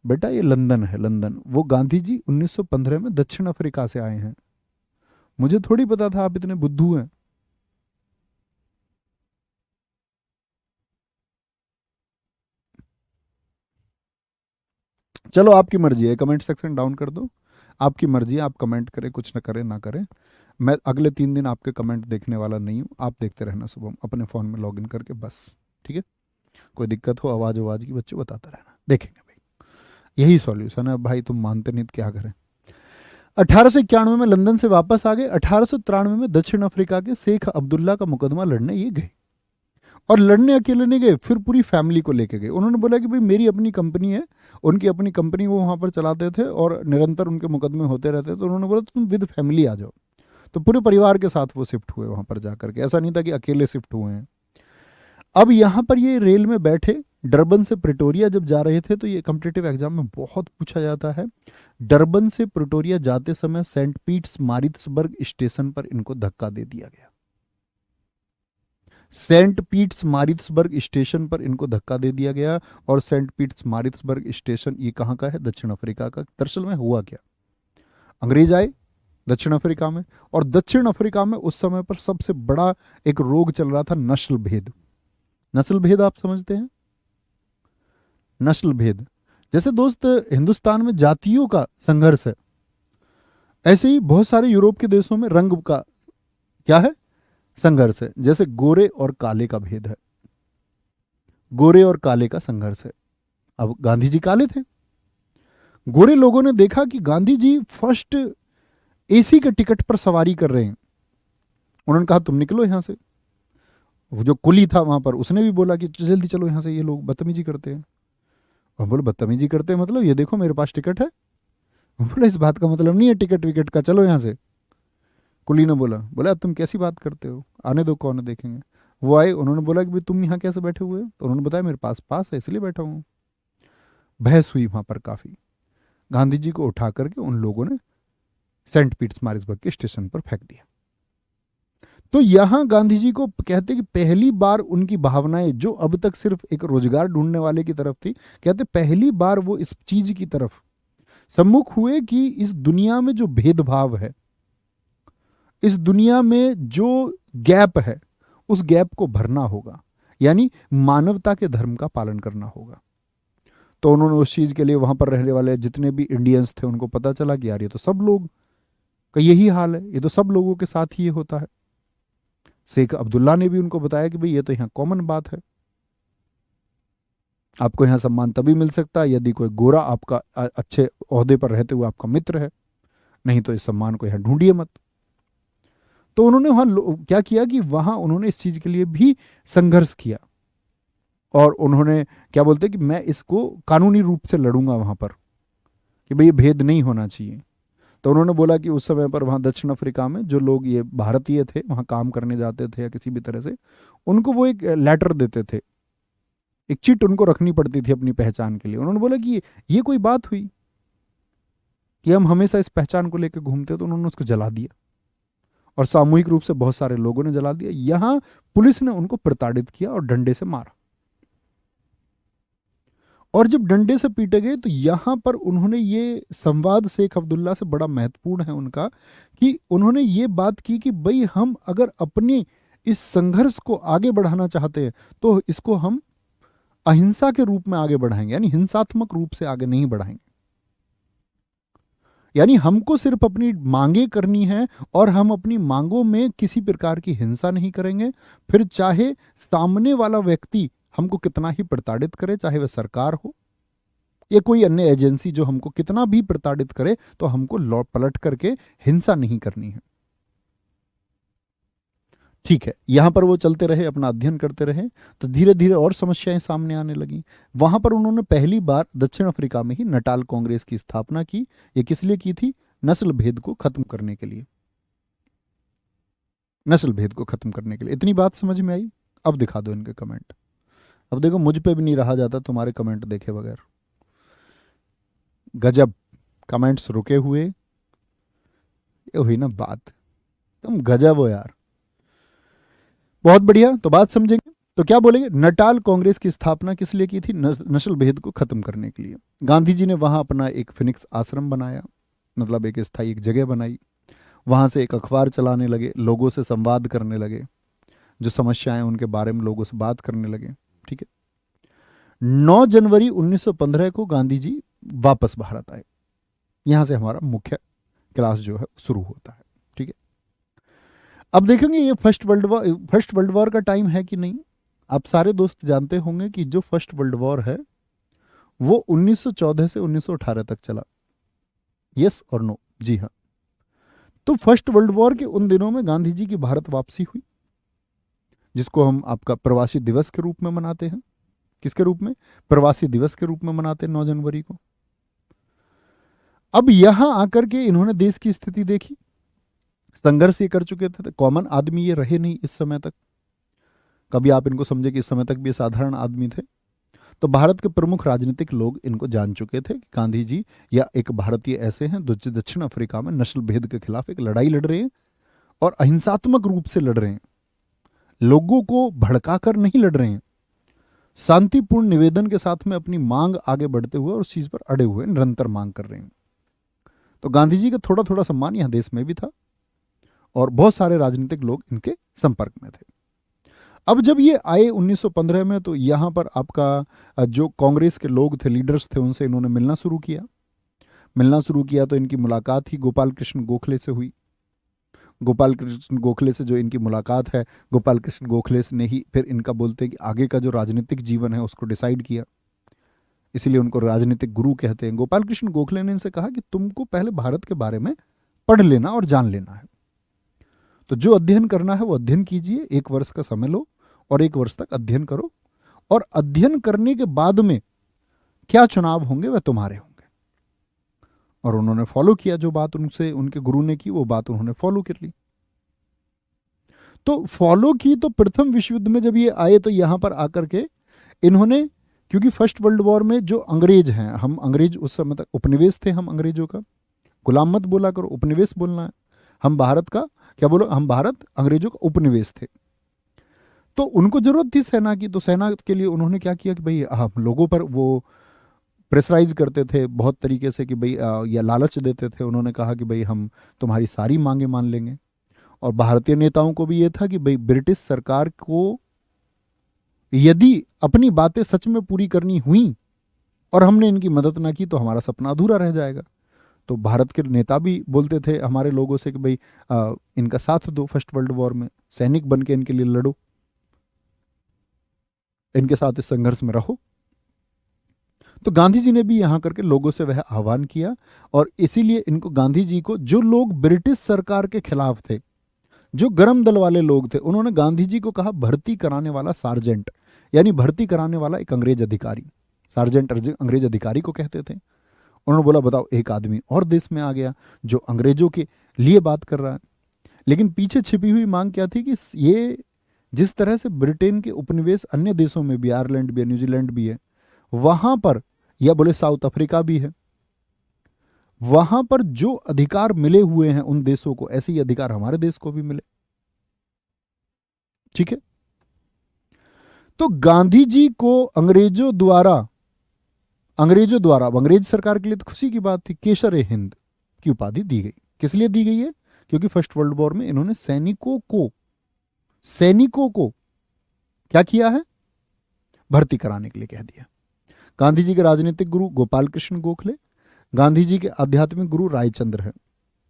बेटा ये लंदन है, लंदन। वो गांधी जी 1915 में दक्षिण अफ्रीका से आए हैं। मुझे थोड़ी पता था आप इतने बुद्धू हैं। चलो आपकी मर्जी है, कमेंट सेक्शन डाउन कर दो, आपकी मर्जी है, आप कमेंट करें, कुछ ना करें ना करें। मैं अगले 3 दिन आपके कमेंट देखने वाला नहीं हूँ, आप देखते रहना सुबह अपने फ़ोन में लॉगिन करके बस, ठीक है। कोई दिक्कत हो आवाज़ आवाज़ की, बच्चों बताता रहना, देखेंगे भाई। यही सॉल्यूशन है। भाई तुम मानते नहीं तो क्या करें। 1891 में लंदन से वापस आ गए। 1893 में दक्षिण अफ्रीका के शेख अब्दुल्ला का मुकदमा लड़ने ये गए। और लड़ने अकेले नहीं गए, फिर पूरी फैमिली को लेके गए। उन्होंने बोला कि भाई मेरी अपनी कंपनी है, उनकी अपनी कंपनी वो वहाँ पर चलाते थे और निरंतर उनके मुकदमे होते रहते। तो उन्होंने बोला तुम विद फैमिली आ जाओ। तो पूरे परिवार के साथ वो शिफ्ट हुए वहाँ पर जाकर के, ऐसा नहीं था कि अकेले शिफ्ट हुए हैं। अब यहाँ पर ये रेल में बैठे, डरबन से प्रिटोरिया जब जा रहे थे, तो ये कॉम्पिटिटिव एग्जाम में बहुत पूछा जाता है। डरबन से प्रिटोरिया जाते समय सेंट पीट्स मारिट्सबर्ग स्टेशन पर इनको धक्का दे दिया गया। सेंट पीट्स मारिट्सबर्ग स्टेशन पर इनको धक्का दे दिया गया। और सेंट पीट्स मारिट्सबर्ग स्टेशन ये कहाँ का है, दक्षिण अफ्रीका का। दरअसल में हुआ क्या, अंग्रेज आए दक्षिण अफ्रीका में, और दक्षिण अफ्रीका में उस समय पर सबसे बड़ा एक रोग चल रहा था, नस्ल भेद। नस्ल भेद आप समझते हैं, नस्ल भेद। जैसे दोस्त हिंदुस्तान में जातियों का संघर्ष है, ऐसे ही बहुत सारे यूरोप के देशों में रंग का क्या है, संघर्ष है। जैसे गोरे और काले का भेद है, गोरे और काले का संघर्ष है। अब गांधी जी काले थे, गोरे लोगों ने देखा कि गांधी जी फर्स्ट एसी के टिकट पर सवारी कर रहे हैं। उन्होंने कहा तुम निकलो यहां से। वो जो कुली था वहां पर, उसने भी बोला कि जल्दी चलो यहां से, ये लोग बदतमीजी करते हैं। और बोले बदतमीजी करते हैं मतलब, ये देखो मेरे पास टिकट है। बोला इस बात का मतलब नहीं है टिकट विकेट का, चलो यहां से। कुली ने बोला, बोला तुम कैसी बात करते हो, आने दो, कौन देखेंगे। वो आए, उन्होंने बोला कि भाई तुम यहाँ कैसे बैठे हुए हो। तो उन्होंने बताया मेरे पास पास है इसलिए बैठा हूँ। बहस हुई वहां पर काफी। गांधी जी को उठा करके उन लोगों ने सेंट पीटर्सबर्ग के स्टेशन पर फेंक दिया। तो यहां गांधी जी को कहते कि पहली बार उनकी भावनाएं, जो अब तक सिर्फ एक रोजगार ढूंढने वाले की तरफ थी, कहते पहली बार वो इस चीज की तरफ सम्मुख हुए कि इस दुनिया में जो भेदभाव है, इस दुनिया में जो गैप है, उस गैप को भरना होगा, यानी मानवता के धर्म का पालन करना होगा। तो उन्होंने उस चीज के लिए वहां पर रहने वाले जितने भी इंडियंस थे उनको पता चला कि यार ये तो सब लोग का यही हाल है, ये तो सब लोगों के साथ ही ये होता है। शेख अब्दुल्ला ने भी उनको बताया कि भाई ये तो यहाँ कॉमन बात है, आपको यहाँ सम्मान तभी मिल सकता है यदि कोई गोरा आपका अच्छे ओहदे पर रहते हुए आपका मित्र है, नहीं तो इस सम्मान को यहाँ ढूंढिए मत। तो उन्होंने वहां क्या किया कि वहां उन्होंने इस चीज के लिए भी संघर्ष किया। और उन्होंने क्या बोलते कि मैं इसको कानूनी रूप से लड़ूंगा वहां पर, कि भाई ये भेद नहीं होना चाहिए। तो उन्होंने बोला कि उस समय पर वहाँ दक्षिण अफ्रीका में जो लोग ये भारतीय थे, वहाँ काम करने जाते थे या किसी भी तरह से, उनको वो एक लेटर देते थे एक चिट उनको रखनी पड़ती थी अपनी पहचान के लिए। उन्होंने बोला कि ये कोई बात हुई कि हम हमेशा इस पहचान को लेकर घूमते, तो उन्होंने उसको जला दिया और सामूहिक रूप से बहुत सारे लोगों ने जला दिया। यहां पुलिस ने उनको प्रताड़ित किया और डंडे से मारा, और जब डंडे से पीटे गए तो यहां पर उन्होंने ये संवाद शेख अब्दुल्ला से बड़ा महत्वपूर्ण है उनका, कि उन्होंने ये बात की कि भाई हम अगर अपने इस संघर्ष को आगे बढ़ाना चाहते हैं तो इसको हम अहिंसा के रूप में आगे बढ़ाएंगे, यानी हिंसात्मक रूप से आगे नहीं बढ़ाएंगे। यानी हमको सिर्फ अपनी मांगे करनी है और हम अपनी मांगों में किसी प्रकार की हिंसा नहीं करेंगे, फिर चाहे सामने वाला व्यक्ति हमको कितना ही प्रताड़ित करे, चाहे वह सरकार हो या कोई अन्य एजेंसी जो हमको कितना भी प्रताड़ित करे, तो हमको लौट पलट करके हिंसा नहीं करनी है। ठीक है, यहां पर वो चलते रहे, अपना अध्ययन करते रहे, तो धीरे धीरे और समस्याएं सामने आने लगी। वहां पर उन्होंने पहली बार दक्षिण अफ्रीका में ही नटाल कांग्रेस की स्थापना की। ये किस लिए की थी? नस्ल भेद को खत्म करने के लिए, नस्ल भेद को खत्म करने के लिए। इतनी बात समझ में आई? अब दिखा दो इनके कमेंट। अब देखो, मुझ पे भी नहीं रहा जाता तुम्हारे कमेंट देखे बगैर। गजब कमेंट्स रुके हुए, ये हुई ना बात, तुम गजब हो यार, बहुत बढ़िया। तो बात समझेंगे तो क्या बोलेंगे? नटाल कांग्रेस की स्थापना किस लिए की थी? नस्ल भेद को खत्म करने के लिए। गांधी जी ने वहां अपना एक फिनिक्स आश्रम बनाया, मतलब एक स्थायी एक जगह बनाई। वहां से एक अखबार चलाने लगे, लोगों से संवाद करने लगे, जो समस्याएं उनके बारे में लोगों से बात करने लगे। ठीक है, 9 जनवरी 1915 को गांधी जी वापस भारत आए। यहां से हमारा मुख्य क्लास जो है शुरू होता है। ठीक है, अब देखेंगे ये फर्स्ट वर्ल्ड वॉर का टाइम है कि नहीं। आप सारे दोस्त जानते होंगे कि जो फर्स्ट वर्ल्ड वॉर है वो 1914 से 1918 तक चला। यस और नो? जी हाँ। तो फर्स्ट वर्ल्ड वॉर के उन दिनों में गांधी जी की भारत वापसी हुई, जिसको हम आपका प्रवासी दिवस के रूप में मनाते हैं। किसके रूप में? प्रवासी दिवस के रूप में मनाते हैं 9 जनवरी को। अब यहां आकर के इन्होंने देश की स्थिति देखी, संघर्ष ये कर चुके थे, कॉमन आदमी ये रहे नहीं इस समय तक। कभी आप इनको समझे कि इस समय तक भी साधारण आदमी थे। तो भारत के प्रमुख राजनीतिक लोग इनको जान चुके थे कि गांधी जी या एक भारतीय ऐसे हैं जो दक्षिण अफ्रीका में नस्ल भेद के खिलाफ एक लड़ाई लड़ रहे हैं, और अहिंसात्मक रूप से लड़ रहे हैं, लोगों को भड़काकर नहीं लड़ रहे हैं, शांतिपूर्ण निवेदन के साथ में अपनी मांग आगे बढ़ते हुए और उस चीज पर अड़े हुए निरंतर मांग कर रहे हैं। तो गांधी जी का थोड़ा थोड़ा सम्मान यहां देश में भी था, और बहुत सारे राजनीतिक लोग इनके संपर्क में थे। अब जब ये आए 1915 में, तो यहां पर आपका जो कांग्रेस के लोग थे, लीडर्स थे, उनसे इन्होंने मिलना शुरू किया। तो इनकी मुलाकात ही गोपाल कृष्ण गोखले से हुई। गोपाल कृष्ण गोखले से जो इनकी मुलाकात है, गोपाल कृष्ण गोखले ने ही फिर इनका बोलते हैं कि आगे का जो राजनीतिक जीवन है उसको डिसाइड किया, इसीलिए उनको राजनीतिक गुरु कहते हैं। गोपाल कृष्ण गोखले ने इनसे कहा कि तुमको पहले भारत के बारे में पढ़ लेना और जान लेना है, तो जो अध्ययन करना है वो अध्ययन कीजिए, 1 वर्ष का समय लो और 1 वर्ष तक अध्ययन करो, और अध्ययन करने के बाद में क्या चुनाव होंगे वह तुम्हारे होंगे। और उन्होंने फॉलो किया, जो बात उनसे उनके गुरु ने की वो बात उन्होंने फॉलो कर ली। तो फॉलो की, तो प्रथम विश्व युद्ध में जब ये आए तो यहां पर आकर के इन्होंने, क्योंकि फर्स्ट वर्ल्ड वॉर में जो अंग्रेज हैं, हम अंग्रेज उस समय तक उपनिवेश थे, हम अंग्रेजों का गुलाम मत बोला करो, उपनिवेश बोलना है। हम भारत का क्या बोलो, हम भारत अंग्रेजों का उपनिवेश थे। तो उनको जरूरत थी सेना की, तो सेना के लिए उन्होंने क्या किया कि भाई हम लोगों पर वो प्रेशराइज करते थे बहुत तरीके से कि भाई या लालच देते थे। उन्होंने कहा कि भाई हम तुम्हारी सारी मांगे मान लेंगे। और भारतीय नेताओं को भी ये था कि भाई ब्रिटिश सरकार को यदि अपनी बातें सच में पूरी करनी हुई और हमने इनकी मदद ना की तो हमारा सपना अधूरा रह जाएगा। तो भारत के नेता भी बोलते थे हमारे लोगों से कि भाई इनका साथ दो, फर्स्ट वर्ल्ड वॉर में सैनिक बन के इनके लिए लड़ो, इनके साथ इस संघर्ष में रहो। तो गांधी जी ने भी यहां करके लोगों से वह आह्वान किया, और इसीलिए इनको, गांधी जी को, जो लोग ब्रिटिश सरकार के खिलाफ थे, जो गरम दल वाले लोग थे, उन्होंने गांधी जी को कहा भर्ती कराने वाला सार्जेंट, यानी भर्ती कराने वाला एक अंग्रेज अधिकारी। सार्जेंट अंग्रेज अधिकारी को कहते थे। उन्होंने बोला बताओ, एक आदमी और देश में आ गया जो अंग्रेजों के लिए बात कर रहा है। लेकिन पीछे छिपी हुई मांग क्या थी कि ये जिस तरह से ब्रिटेन के उपनिवेश अन्य देशों में भी, आयरलैंड भी है, न्यूजीलैंड भी है, वहां पर, या बोले साउथ अफ्रीका भी है, वहां पर जो अधिकार मिले हुए हैं उन देशों को, ऐसे ही अधिकार हमारे देश को भी मिले। ठीक है। तो गांधी जी को अंग्रेज सरकार के लिए तो खुशी की बात थी, केसर ए हिंद की उपाधि दी गई। किस लिए दी गई है? क्योंकि फर्स्ट वर्ल्ड वॉर में इन्होंने सैनिकों को क्या किया है? भर्ती कराने के लिए कह दिया। गांधी जी के राजनीतिक गुरु गोपाल कृष्ण गोखले, गांधी जी के आध्यात्मिक गुरु रायचंद्र हैं,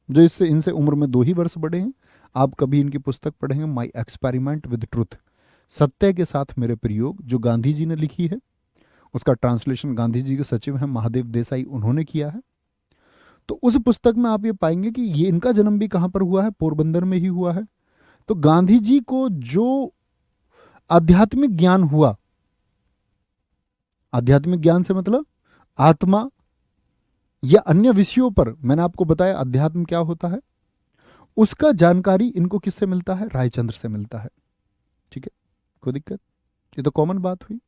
जो इससे इनसे उम्र में 2 ही वर्ष बड़े हैं। आप कभी इनकी पुस्तक पढ़ेंगे, माई एक्सपेरिमेंट विद ट्रुथ, सत्य के साथ मेरे प्रयोग, जो गांधी जी ने लिखी है, उसका ट्रांसलेशन गांधी जी के सचिव हैं महादेव देसाई, उन्होंने किया है। तो उस पुस्तक में आप ये पाएंगे कि ये इनका जन्म भी कहां पर हुआ है? पोरबंदर में ही हुआ है। तो गांधी जी को जो आध्यात्मिक ज्ञान हुआ, आध्यात्मिक ज्ञान से मतलब आत्मा या अन्य विषयों पर, मैंने आपको बताया अध्यात्म क्या होता है, उसका जानकारी इनको किससे मिलता है? रायचंद्र से मिलता है। ठीक है, कोई दिक्कत? ये तो कॉमन बात हुई।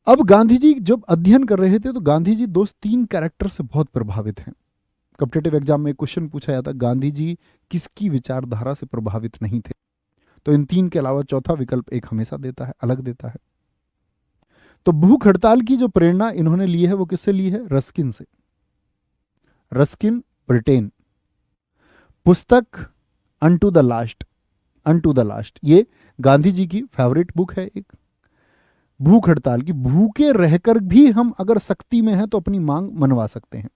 अब गांधी जी जब अध्ययन कर रहे थे तो गांधी जी दोस्त 3 कैरेक्टर से बहुत प्रभावित हैं। कॉम्पिटिटिव एग्जाम में एक क्वेश्चन पूछा जाता, गांधी जी किसकी विचारधारा से प्रभावित नहीं थे? तो इन 3 के अलावा चौथा विकल्प एक हमेशा देता है, अलग देता है। तो भूख हड़ताल की जो प्रेरणा इन्होंने ली है वो किससे ली है? रस्किन से। रस्किन, ब्रिटेन, पुस्तक अनटू द लास्ट, ये गांधी जी की फेवरेट बुक है एक। भूख हड़ताल की, भूखे रहकर भी हम अगर सख्ती में हैं तो अपनी मांग मनवा सकते हैं।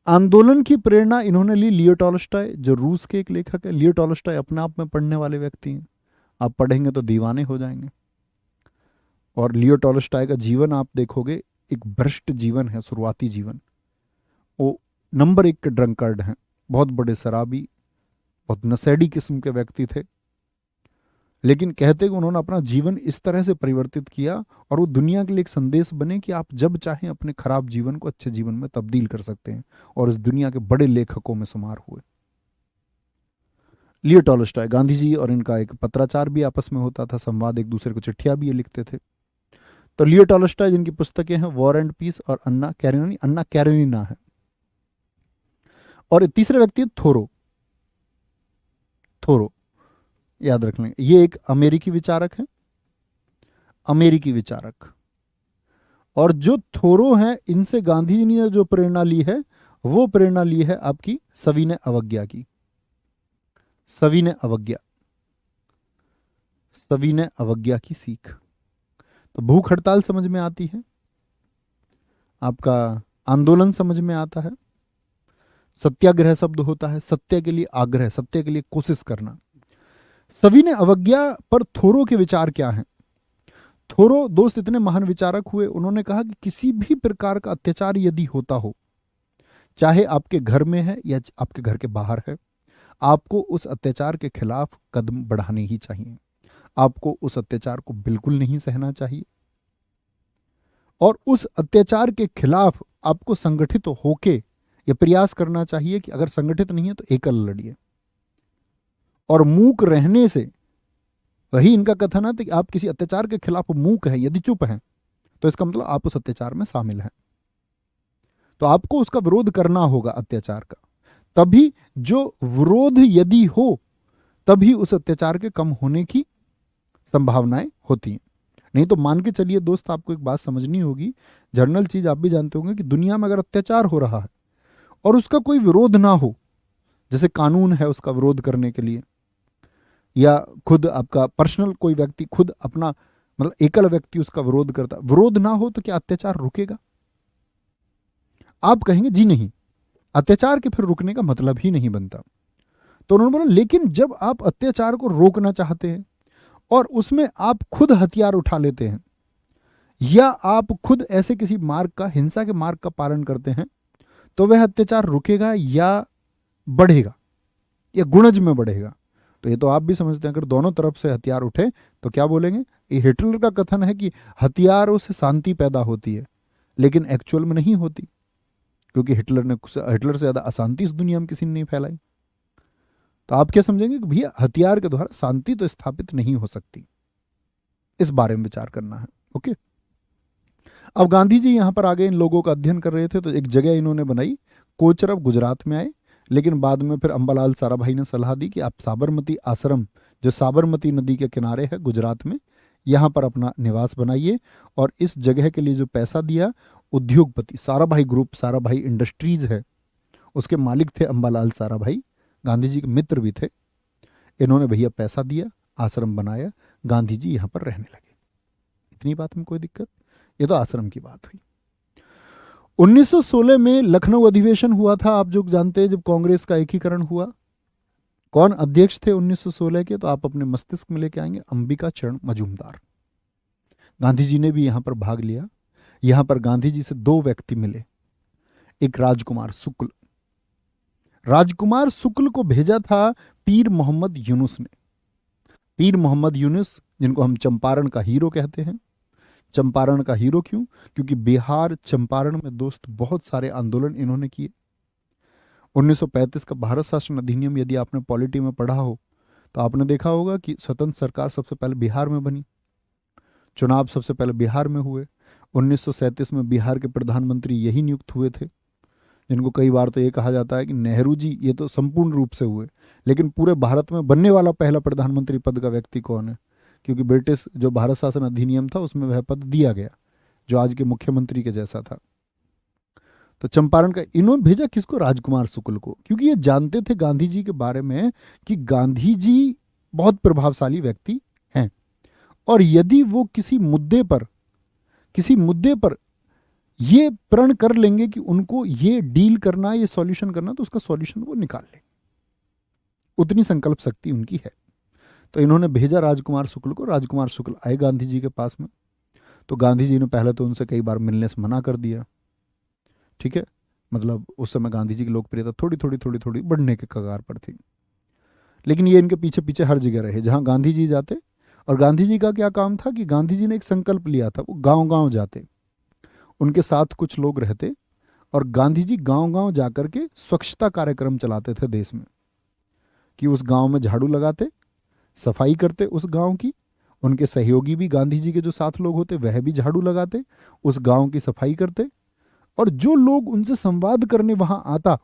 आंदोलन की प्रेरणा इन्होंने ली लियो टॉल्स्टॉय, जो रूस के एक लेखक है। लियो टॉल्स्टॉय अपने आप में पढ़ने वाले व्यक्ति हैं, आप पढ़ेंगे तो दीवाने हो जाएंगे। और लियो टॉल्स्टॉय का जीवन आप देखोगे, एक भ्रष्ट जीवन है, शुरुआती जीवन। वो नंबर 1 के ड्रंकर्ड हैं, बहुत बड़े शराबी, बहुत नशेड़ी किस्म के व्यक्ति थे। लेकिन कहते कि उन्होंने अपना जीवन इस तरह से परिवर्तित किया और वो दुनिया के लिए एक संदेश बने कि आप जब चाहें अपने खराब जीवन को अच्छे जीवन में तब्दील कर सकते हैं, और इस दुनिया के बड़े लेखकों में शुमार हुए। लियो टॉल्स्टॉय, गांधी जी और इनका एक पत्राचार भी आपस में होता था, संवाद, एक दूसरे को चिट्ठियां भी ये लिखते थे। तो लियो टॉल्स्टॉय जिनकी पुस्तकें हैं वॉर एंड पीस और अन्ना कैरेनिना है। और तीसरे व्यक्ति है थोरो, याद रख लेंगे, ये एक अमेरिकी विचारक है, अमेरिकी विचारक। और जो थोरो हैं, इनसे गांधी जी ने जो प्रेरणा ली है वो प्रेरणा ली है आपकी सविनय अवज्ञा की। सविनय अवज्ञा की सीख। तो भूख हड़ताल समझ में आती है, आपका आंदोलन समझ में आता है, सत्याग्रह शब्द होता है सत्य के लिए आग्रह, सत्य के लिए कोशिश करना। सविनय अवज्ञा पर थोरो के विचार क्या हैं? थोरो दोस्त इतने महान विचारक हुए, उन्होंने कहा कि किसी भी प्रकार का अत्याचार यदि होता हो, चाहे आपके घर में है या आपके घर के बाहर है, आपको उस अत्याचार के खिलाफ कदम बढ़ाने ही चाहिए। आपको उस अत्याचार को बिल्कुल नहीं सहना चाहिए, और उस अत्याचार के खिलाफ आपको संगठित होके ये प्रयास करना चाहिए कि अगर संगठित नहीं है तो एकल लड़िए। और मूक रहने से, वही इनका कथन है कि आप किसी अत्याचार के खिलाफ मूक हैं, यदि चुप हैं, तो इसका मतलब आप उस अत्याचार में शामिल हैं। तो आपको उसका विरोध करना होगा अत्याचार का, तभी जो विरोध यदि हो तभी उस अत्याचार के कम होने की संभावनाएं होती हैं। नहीं तो मान के चलिए दोस्त, आपको एक बात समझनी होगी, जर्नल चीज आप भी जानते होंगे कि दुनिया में अगर अत्याचार हो रहा है और उसका कोई विरोध ना हो, जैसे कानून है उसका विरोध करने के लिए, या खुद आपका पर्सनल कोई व्यक्ति खुद अपना मतलब एकल व्यक्ति उसका विरोध करता, विरोध ना हो तो क्या अत्याचार रुकेगा? आप कहेंगे जी नहीं, अत्याचार के फिर रुकने का मतलब ही नहीं बनता। तो उन्होंने बोला लेकिन जब आप अत्याचार को रोकना चाहते हैं और उसमें आप खुद हथियार उठा लेते हैं, या आप खुद ऐसे किसी मार्ग का, हिंसा के मार्ग का पालन करते हैं, तो वह अत्याचार रुकेगा या बढ़ेगा, या गुणज में बढ़ेगा? तो ये तो आप भी समझते हैं, अगर दोनों तरफ से हथियार उठे तो क्या बोलेंगे? ये हिटलर का कथन है कि हथियारों से शांति पैदा होती है, लेकिन एक्चुअल में नहीं होती, क्योंकि हिटलर से ज्यादा अशांति इस दुनिया में किसी ने नहीं फैलाई। तो आप क्या समझेंगे कि भैया हथियार के द्वारा शांति तो स्थापित नहीं हो सकती, इस बारे में विचार करना है। ओके, अब गांधी जी यहां पर आगे इन लोगों का अध्ययन कर रहे थे, तो एक जगह इन्होंने बनाई, कोचरब गुजरात में आए। लेकिन बाद में फिर अंबालाल साराभाई ने सलाह दी कि आप साबरमती आश्रम, जो साबरमती नदी के किनारे है गुजरात में, यहाँ पर अपना निवास बनाइए। और इस जगह के लिए जो पैसा दिया, उद्योगपति साराभाई ग्रुप, साराभाई इंडस्ट्रीज है, उसके मालिक थे अंबालाल साराभाई, गांधी जी के मित्र भी थे। इन्होंने भैया पैसा दिया, आश्रम बनाया, गांधी जी यहाँ पर रहने लगे। इतनी बात में कोई दिक्कत? ये तो आश्रम की बात हुई। 1916 में लखनऊ अधिवेशन हुआ था, आप जो जानते हैं, जब कांग्रेस का एकीकरण हुआ। कौन अध्यक्ष थे 1916 के? तो आप अपने मस्तिष्क में लेके आएंगे, अंबिका चरण मजूमदार। गांधी जी ने भी यहां पर भाग लिया। यहां पर गांधी जी से दो व्यक्ति मिले, एक राजकुमार शुक्ल। राजकुमार शुक्ल को भेजा था पीर मोहम्मद यूनुस ने। पीर मोहम्मद यूनुस, जिनको हम चंपारण का हीरो कहते हैं। चंपारण का हीरो क्यों? क्योंकि बिहार चंपारण में दोस्त बहुत सारे आंदोलन इन्होंने किए। 1935 का भारत शासन अधिनियम यदि आपने पॉलिटी में पढ़ा हो तो आपने देखा होगा कि स्वतंत्र सरकार सबसे पहले बिहार में बनी, चुनाव सबसे पहले बिहार में हुए। 1937 में बिहार के प्रधानमंत्री यही नियुक्त हुए थे, जिनको कई बार तो ये कहा जाता है कि नेहरू जी ये तो संपूर्ण रूप से हुए, लेकिन पूरे भारत में बनने वाला पहला प्रधानमंत्री पद का व्यक्ति कौन है? क्योंकि ब्रिटिश जो भारत शासन अधिनियम था उसमें वह पद दिया गया, जो आज के मुख्यमंत्री के जैसा था। तो चंपारण का इन्होंने भेजा किसको? राजकुमार शुक्ल को, क्योंकि ये जानते थे गांधी जी के बारे में कि गांधी जी बहुत प्रभावशाली व्यक्ति हैं, और यदि वो किसी मुद्दे पर ये प्रण कर लेंगे कि उनको ये डील करना, ये सॉल्यूशन करना, तो उसका सॉल्यूशन वो निकाल लेंगे। उतनी संकल्प शक्ति उनकी है। तो इन्होंने भेजा राजकुमार शुक्ल को। राजकुमार शुक्ल आए गांधी जी के पास में, तो गांधी जी ने पहले तो उनसे कई बार मिलने से मना कर दिया। ठीक है, मतलब उस समय गांधी जी की लोकप्रियता थोड़ी थोड़ी बढ़ने के कगार पर थी। लेकिन ये इनके पीछे पीछे हर जगह रहे जहां गांधी जी जाते। और गांधी जी का क्या काम था कि गांधी जी ने एक संकल्प लिया था, वो गांव गांव जाते, उनके साथ कुछ लोग रहते, और गांधी जी गांव गांव जाकर के स्वच्छता कार्यक्रम चलाते थे देश में, कि उस गांव में झाड़ू लगाते, सफाई करते उस गांव की। उनके सहयोगी भी गांधी जी के जो साथ लोग होते वह भी झाड़ू लगाते, उस गांव की सफाई करते। और जो लोग उनसे संवाद करने वहां आता,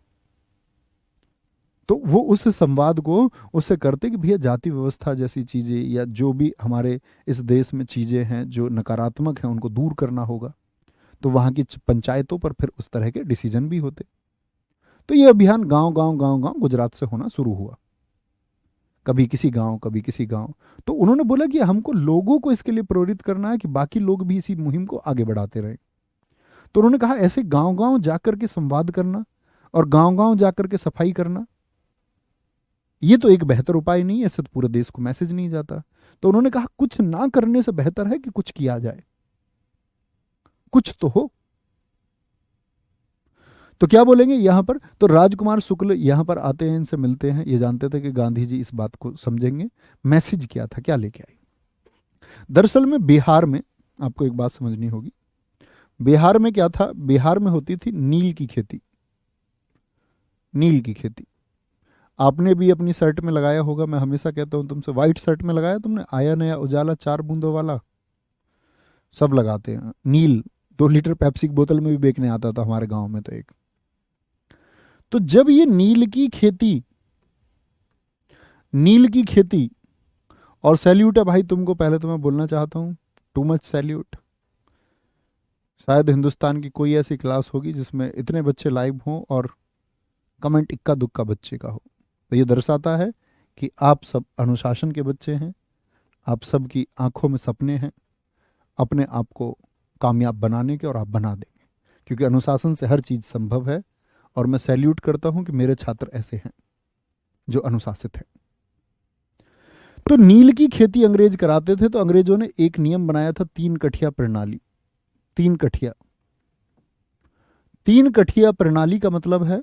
तो वो उस संवाद को उससे करते कि भैया जाति व्यवस्था जैसी चीजें या जो भी हमारे इस देश में चीजें हैं जो नकारात्मक हैं उनको दूर करना होगा। तो वहां की पंचायतों पर फिर उस तरह के डिसीजन भी होते। तो ये अभियान गांव गांव गुजरात से होना शुरू हुआ, कभी किसी गांव कभी किसी गांव। तो उन्होंने बोला कि हमको लोगों को इसके लिए प्रेरित करना है कि बाकी लोग भी इसी मुहिम को आगे बढ़ाते रहें। तो उन्होंने कहा ऐसे गांव गांव जाकर के संवाद करना और गांव गांव जाकर के सफाई करना, ये तो एक बेहतर उपाय नहीं है, इससे तो पूरे देश को मैसेज नहीं जाता। तो उन्होंने कहा कुछ ना करने से बेहतर है कि कुछ किया जाए, कुछ तो हो। तो क्या बोलेंगे यहां पर? तो राजकुमार शुक्ल यहां पर आते हैं, इनसे मिलते हैं। ये जानते थे कि गांधी जी इस बात को समझेंगे। मैसेज क्या था, क्या लेके आई? दरअसल में बिहार में, आपको एक बात समझनी होगी, बिहार में क्या था? बिहार में होती थी नील की खेती। नील की खेती आपने भी अपनी शर्ट में लगाया होगा। मैं हमेशा कहता हूं तुमसे, व्हाइट शर्ट में लगाया तुमने आया नया उजाला 4 बूंदों वाला? सब लगाते हैं। नील 2 लीटर पेप्सी की बोतल में भी बेचने आता था हमारे गांव में तो एक। तो जब ये नील की खेती, और सैल्यूट है भाई तुमको, पहले तो मैं बोलना चाहता हूं, टू मच सैल्यूट। शायद हिंदुस्तान की कोई ऐसी क्लास होगी जिसमें इतने बच्चे लाइव हों और कमेंट इक्का दुक्का बच्चे का हो। तो ये दर्शाता है कि आप सब अनुशासन के बच्चे हैं, आप सबकी आंखों में सपने हैं अपने आप को कामयाब बनाने के, और आप बना देंगे, क्योंकि अनुशासन से हर चीज़ संभव है। और मैं सैल्यूट करता हूं कि मेरे छात्र ऐसे हैं जो अनुशासित हैं। तो नील की खेती अंग्रेज कराते थे, तो अंग्रेजों ने एक नियम बनाया था, 3 कठिया प्रणाली। 3 कठिया, 3 कठिया प्रणाली का मतलब है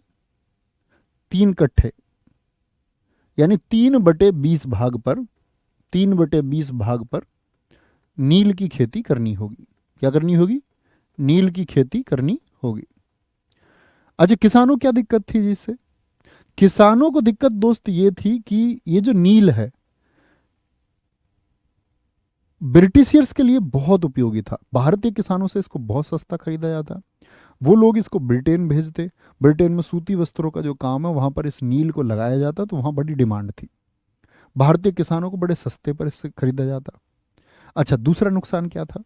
3 कट्ठे, यानी 3/20 भाग पर, 3/20 भाग पर नील की खेती करनी होगी। क्या करनी होगी? नील की खेती करनी होगी। अच्छा, किसानों क्या दिक्कत थी जिससे? किसानों को दिक्कत दोस्त ये थी कि ये जो नील है ब्रिटिशियर्स के लिए बहुत उपयोगी था। भारतीय किसानों से इसको बहुत सस्ता खरीदा जाता। वो लोग इसको ब्रिटेन भेजते। ब्रिटेन में सूती वस्त्रों का जो काम है वहां पर इस नील को लगाया जाता, तो वहां बड़ी डिमांड थी। भारतीय किसानों को बड़े सस्ते पर इससे खरीदा जाता। अच्छा, दूसरा नुकसान क्या था?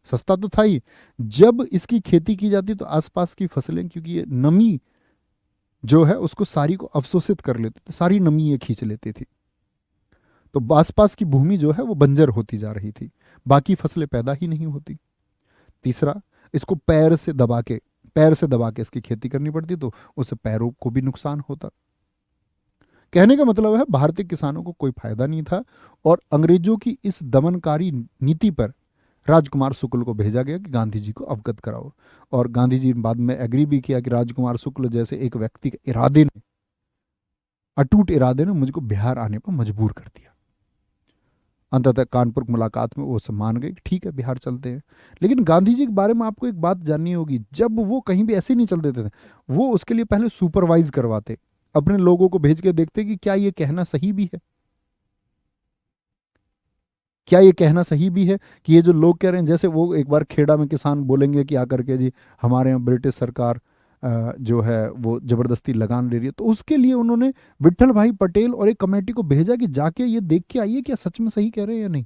सस्ता तो था ही, जब इसकी खेती की जाती तो आसपास की फसलें, क्योंकि ये नमी जो है उसको सारी को अवशोषित कर लेते थे, सारी नमी ये खींच लेती थी, तो आसपास की भूमि जो है वो बंजर होती जा रही थी, बाकी फसलें पैदा ही नहीं होती। तीसरा, इसको पैर से दबा के इसकी खेती करनी पड़ती, तो उससे पैरों को भी नुकसान होता। कहने का मतलब है भारतीय किसानों को कोई फायदा नहीं था, और अंग्रेजों की इस दमनकारी नीति पर राजकुमार शुक्ल को भेजा गया कि गांधी जी को अवगत कराओ। और गांधी जी बाद में एग्री भी किया कि राजकुमार शुक्ल जैसे एक व्यक्ति के अटूट इरादे ने मुझको बिहार आने पर मजबूर कर दिया। अंततः कानपुर मुलाकात में वो सब मान गए कि ठीक है बिहार चलते हैं। लेकिन गांधी जी के बारे में आपको एक बात जाननी होगी, जब वो कहीं भी ऐसे नहीं चल देते थे, वो उसके लिए पहले सुपरवाइज करवाते, अपने लोगों को भेज के देखते कि क्या ये कहना सही भी है, क्या ये कहना सही भी है कि ये जो लोग कह रहे हैं, जैसे वो एक बार खेड़ा में किसान बोलेंगे कि आकर के जी हमारे यहाँ ब्रिटिश सरकार जो है वो जबरदस्ती लगान ले रही है, तो उसके लिए उन्होंने विट्ठल भाई पटेल और एक कमेटी को भेजा कि जाके ये देख के आइए क्या सच में सही कह रहे हैं या नहीं।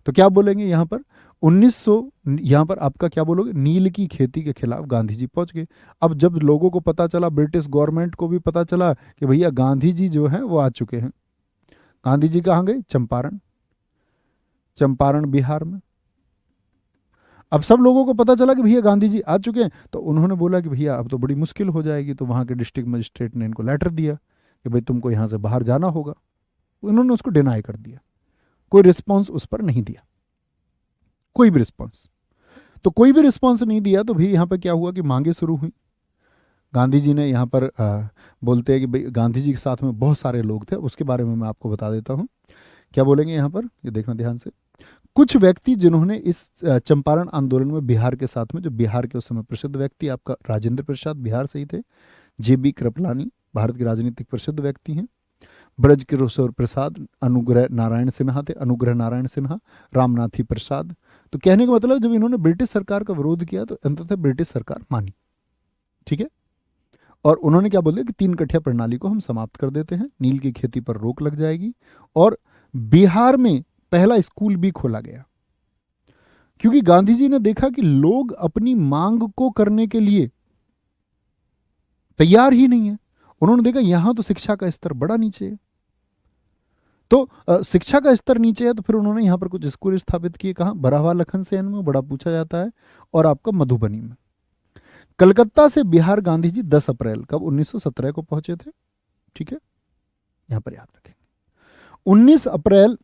तो क्या बोलेंगे यहाँ पर 1900, यहाँ पर आपका क्या बोलोगे, नील की खेती के खिलाफ गांधी जी पहुंच गए। अब जब लोगों को पता चला, ब्रिटिश गवर्नमेंट को भी पता चला कि भैया गांधी जी जो हैं वो आ चुके हैं। गांधी जी कहाँ गए? चंपारण। चंपारण बिहार में। अब सब लोगों को पता चला कि भैया गांधी जी आ चुके हैं, तो उन्होंने बोला कि भैया अब तो बड़ी मुश्किल हो जाएगी, तो वहां के डिस्ट्रिक्ट मजिस्ट्रेट ने इनको लेटर दिया कि भाई तुमको यहाँ से बाहर जाना होगा। उन्होंने उसको डिनाई कर दिया, कोई रिस्पॉन्स उस पर नहीं दिया, कोई भी रिस्पॉन्स। तो कोई भी रिस्पॉन्स नहीं दिया, तो भाई यहाँ पर क्या हुआ कि मांगे शुरू हुई। गांधी जी ने यहाँ पर बोलते हैं कि भाई गांधी जी के साथ में बहुत सारे लोग थे, उसके बारे में मैं आपको बता देता हूँ। क्या बोलेंगे यहाँ पर, ये देखना ध्यान से। कुछ व्यक्ति जिन्होंने इस चंपारण आंदोलन में बिहार के साथ में, जो बिहार के उस समय प्रसिद्ध व्यक्ति आपका राजेंद्र प्रसाद बिहार से ही थे, जेबी कृपलानी भारत के राजनीतिक प्रसिद्ध व्यक्ति हैं, ब्रज किशोर प्रसाद, अनुग्रह नारायण सिन्हा थे, अनुग्रह नारायण सिन्हा, रामनाथी प्रसाद। तो कहने का मतलब जब इन्होंने ब्रिटिश सरकार का विरोध किया तो अंततः ब्रिटिश सरकार मानी, ठीक है। और उन्होंने क्या बोले कि 3 कठिया प्रणाली को हम समाप्त कर देते हैं, नील की खेती पर रोक लग जाएगी, और बिहार में पहला स्कूल भी खोला गया। क्योंकि गांधी जी ने देखा कि लोग अपनी मांग को करने के लिए तैयार ही नहीं है। उन्होंने देखा यहां तो शिक्षा का स्तर बड़ा नीचे है, तो शिक्षा का स्तर नीचे है, तो फिर उन्होंने यहां पर कुछ स्कूल स्थापित किए। कहां? बरावा लखनसेन में बड़ा पूछा जाता है, और आपका मधुबनी में। कलकत्ता से बिहार गांधी जी 10 अप्रैल कब 1917 को पहुंचे थे, ठीक है, यहां पर याद रखें। 19 अप्रैल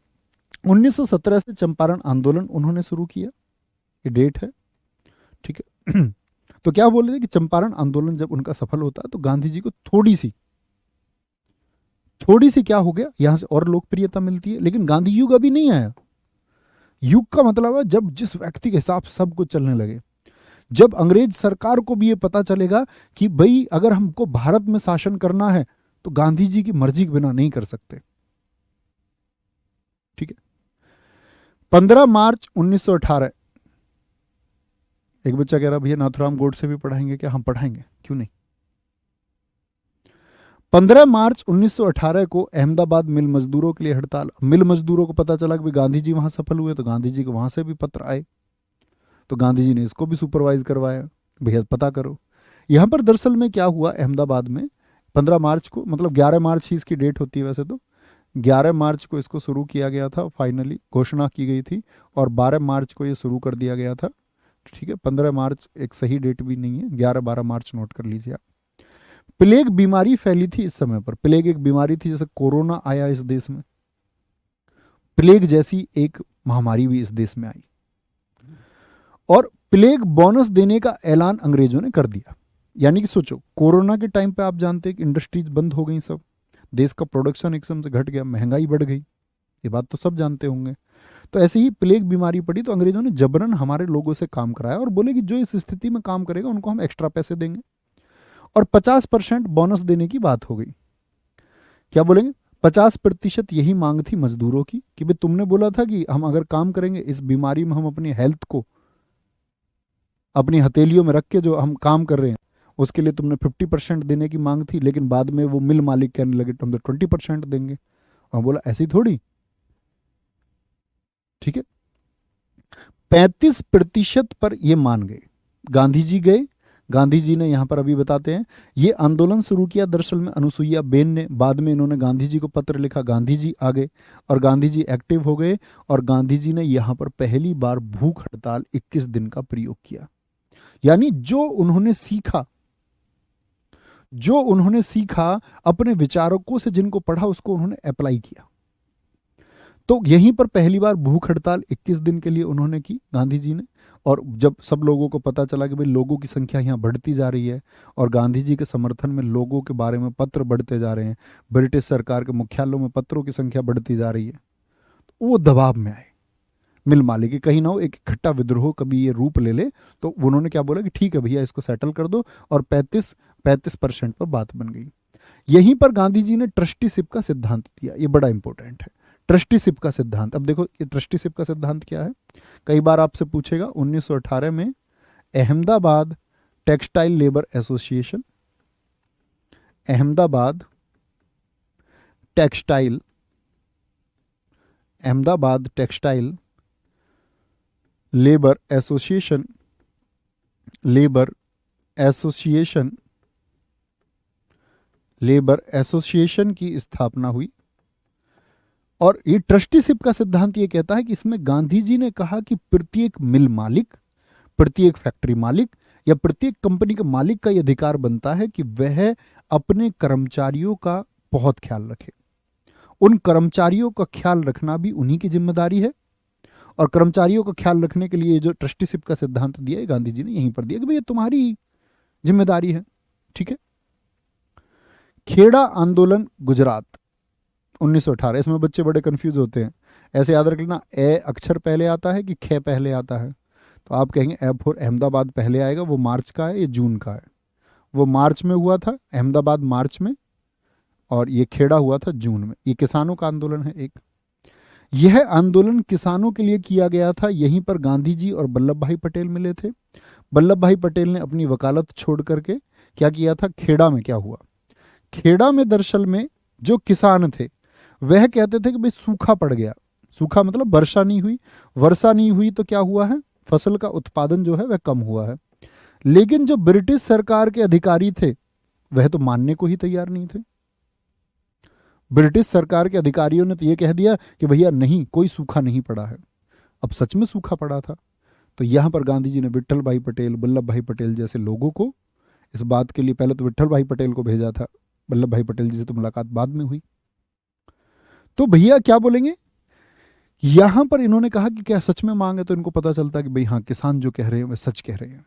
1917 से चंपारण आंदोलन उन्होंने शुरू किया, ये डेट है, ठीक है। तो क्या बोल रहे थे कि चंपारण आंदोलन जब उनका सफल होता है तो गांधी जी को थोड़ी सी क्या हो गया, यहां से और लोकप्रियता मिलती है। लेकिन गांधी युग अभी नहीं आया। युग का मतलब है जब जिस व्यक्ति के हिसाब से सब कुछ चलने लगे, जब अंग्रेज सरकार को भी ये पता चलेगा कि भाई अगर हमको भारत में शासन करना है तो गांधी जी की मर्जी के बिना नहीं कर सकते, ठीक है। 15 मार्च 1918, एक बच्चा कह रहा भैया नाथुराम गोडसे भी पढ़ाएंगे क्या? हम पढ़ाएंगे, क्यों नहीं। 15 मार्च 1918 को अहमदाबाद मिल मजदूरों के लिए हड़ताल। मिल मजदूरों को पता चला कि गांधी जी वहां सफल हुए, तो गांधी जी को वहां से भी पत्र आए, तो गांधी जी ने इसको भी सुपरवाइज करवाया, भैया पता करो। यहां पर दरअसल में क्या हुआ, अहमदाबाद में 15 मार्च को, मतलब 11 मार्च ही इसकी डेट होती है वैसे तो, 11 मार्च को इसको शुरू किया गया था, फाइनली घोषणा की गई थी, और 12 मार्च को ये शुरू कर दिया गया था, ठीक है। 15 मार्च एक सही डेट भी नहीं है, 11-12 मार्च नोट कर लीजिए आप। प्लेग बीमारी फैली थी इस समय पर। प्लेग एक बीमारी थी, जैसे कोरोना आया इस देश में, प्लेग जैसी एक महामारी भी इस देश में आई, और प्लेग बोनस देने का ऐलान अंग्रेजों ने कर दिया। यानी कि सोचो, कोरोना के टाइम पे आप जानते हैं कि इंडस्ट्रीज बंद हो गई, सब देश का प्रोडक्शन एकदम से घट गया, महंगाई बढ़ गई, ये बात तो सब जानते होंगे। तो ऐसे ही प्लेग बीमारी पड़ी, तो अंग्रेजों ने जबरन हमारे लोगों से काम कराया और बोले कि जो इस स्थिति में काम करेगा उनको हम एक्स्ट्रा पैसे देंगे। और 50% बोनस देने की बात हो गई। क्या बोलेंगे? 50% यही मांग थी मजदूरों की कि भाई तुमने बोला था कि हम अगर काम करेंगे, इस बीमारी में हम अपनी हेल्थ को अपनी हथेलियों में रख के जो हम काम कर रहे हैं उसके लिए तुमने 50% देने की मांग थी, लेकिन बाद में वो मिल मालिक कहने लगे हम तो 20% देंगे। और बोला ऐसी थोड़ी, ठीक है। 35% पर ये मान गए। गांधी जी गए, गांधी जी ने यहां पर अभी बताते हैं ये आंदोलन शुरू किया दरअसल में अनुसुईया बेन ने। बाद में इन्होंने गांधी जी को पत्र लिखा, गांधी जी आ गए और गांधी जी एक्टिव हो गए और गांधी जी ने यहां पर पहली बार भूख हड़ताल 21 दिन का प्रयोग किया। यानी जो उन्होंने सीखा अपने विचारकों से, जिनको पढ़ा उसको उन्होंने अप्लाई किया। तो यहीं पर पहली बार भूख हड़ताल 21 दिन के लिए उन्होंने की गांधी जी ने। और जब सब लोगों को पता चला कि भाई लोगों की संख्या यहाँ बढ़ती जा रही है और गांधी जी के समर्थन में लोगों के बारे में पत्र बढ़ते जा रहे हैं, ब्रिटिश सरकार के मुख्यालयों में पत्रों की संख्या बढ़ती जा रही है, तो वो दबाव में आए मिल मालिक कि कहीं ना हो एक इकट्ठा विद्रोह कभी ये रूप ले ले। तो उन्होंने क्या बोला कि ठीक है भैया इसको सेटल कर दो, और 35% पर बात बन गई। यहीं पर गांधी जी ने ट्रस्टीशिप का सिद्धांत दिया। ये बड़ा इंपॉर्टेंट है, ट्रस्टीशिप का सिद्धांत। अब देखो ये ट्रस्टीशिप का सिद्धांत क्या है, कई बार आपसे पूछेगा। 1918 में Ahmedabad textile labour association, Ahmedabad textile labour association labour association की स्थापना हुई। और ये ट्रस्टीशिप का सिद्धांत ये कहता है कि इसमें गांधी जी ने कहा कि प्रत्येक मिल मालिक, प्रत्येक फैक्ट्री मालिक या प्रत्येक कंपनी का मालिक का यह अधिकार बनता है कि वह अपने कर्मचारियों का बहुत ख्याल रखे। उन कर्मचारियों का ख्याल रखना भी उन्हीं की जिम्मेदारी है। और कर्मचारियों का ख्याल रखने के लिए जो ट्रस्टीशिप का सिद्धांत दिया है गांधी जी ने यहीं पर दिया कि भाई ये तुम्हारी जिम्मेदारी है, ठीक है। खेड़ा आंदोलन गुजरात 1918। इसमें बच्चे बड़े कंफ्यूज होते हैं, ऐसे याद रख लेना ए अक्षर पहले आता है कि खे पहले आता है। तो आप कहेंगे ए फॉर अहमदाबाद पहले आएगा, वो मार्च का है, ये जून का है। वो मार्च में हुआ था, अहमदाबाद मार्च में, और ये खेड़ा हुआ था जून में। ये किसानों का आंदोलन है एक। यह आंदोलन किसानों के लिए किया गया था। यहीं पर गांधी जी और वल्लभ भाई पटेल मिले थे। वल्लभ भाई पटेल ने अपनी वकालत छोड़ करके क्या किया था, खेड़ा में क्या हुआ, खेड़ा में दरअसल में जो किसान थे वह कहते थे कि भाई सूखा पड़ गया। सूखा मतलब वर्षा नहीं हुई, वर्षा नहीं हुई तो क्या हुआ है, फसल का उत्पादन जो है वह कम हुआ है। लेकिन जो ब्रिटिश सरकार के अधिकारी थे वह तो मानने को ही तैयार नहीं थे। ब्रिटिश सरकार के अधिकारियों ने तो यह कह दिया कि भैया नहीं, कोई सूखा नहीं पड़ा है। अब सच में सूखा पड़ा था। तो यहां पर गांधी जी ने विट्ठल भाई पटेल, वल्लभ भाई पटेल जैसे लोगों को इस बात के लिए, पहले तो विट्ठल भाई पटेल को भेजा था, वल्लभ भाई पटेल जी से तो मुलाकात बाद में हुई। तो भैया क्या बोलेंगे, यहां पर इन्होंने कहा कि क्या सच में मांग है, तो इनको पता चलता है कि भाई हाँ, किसान जो कह रहे हैं वह सच कह रहे हैं,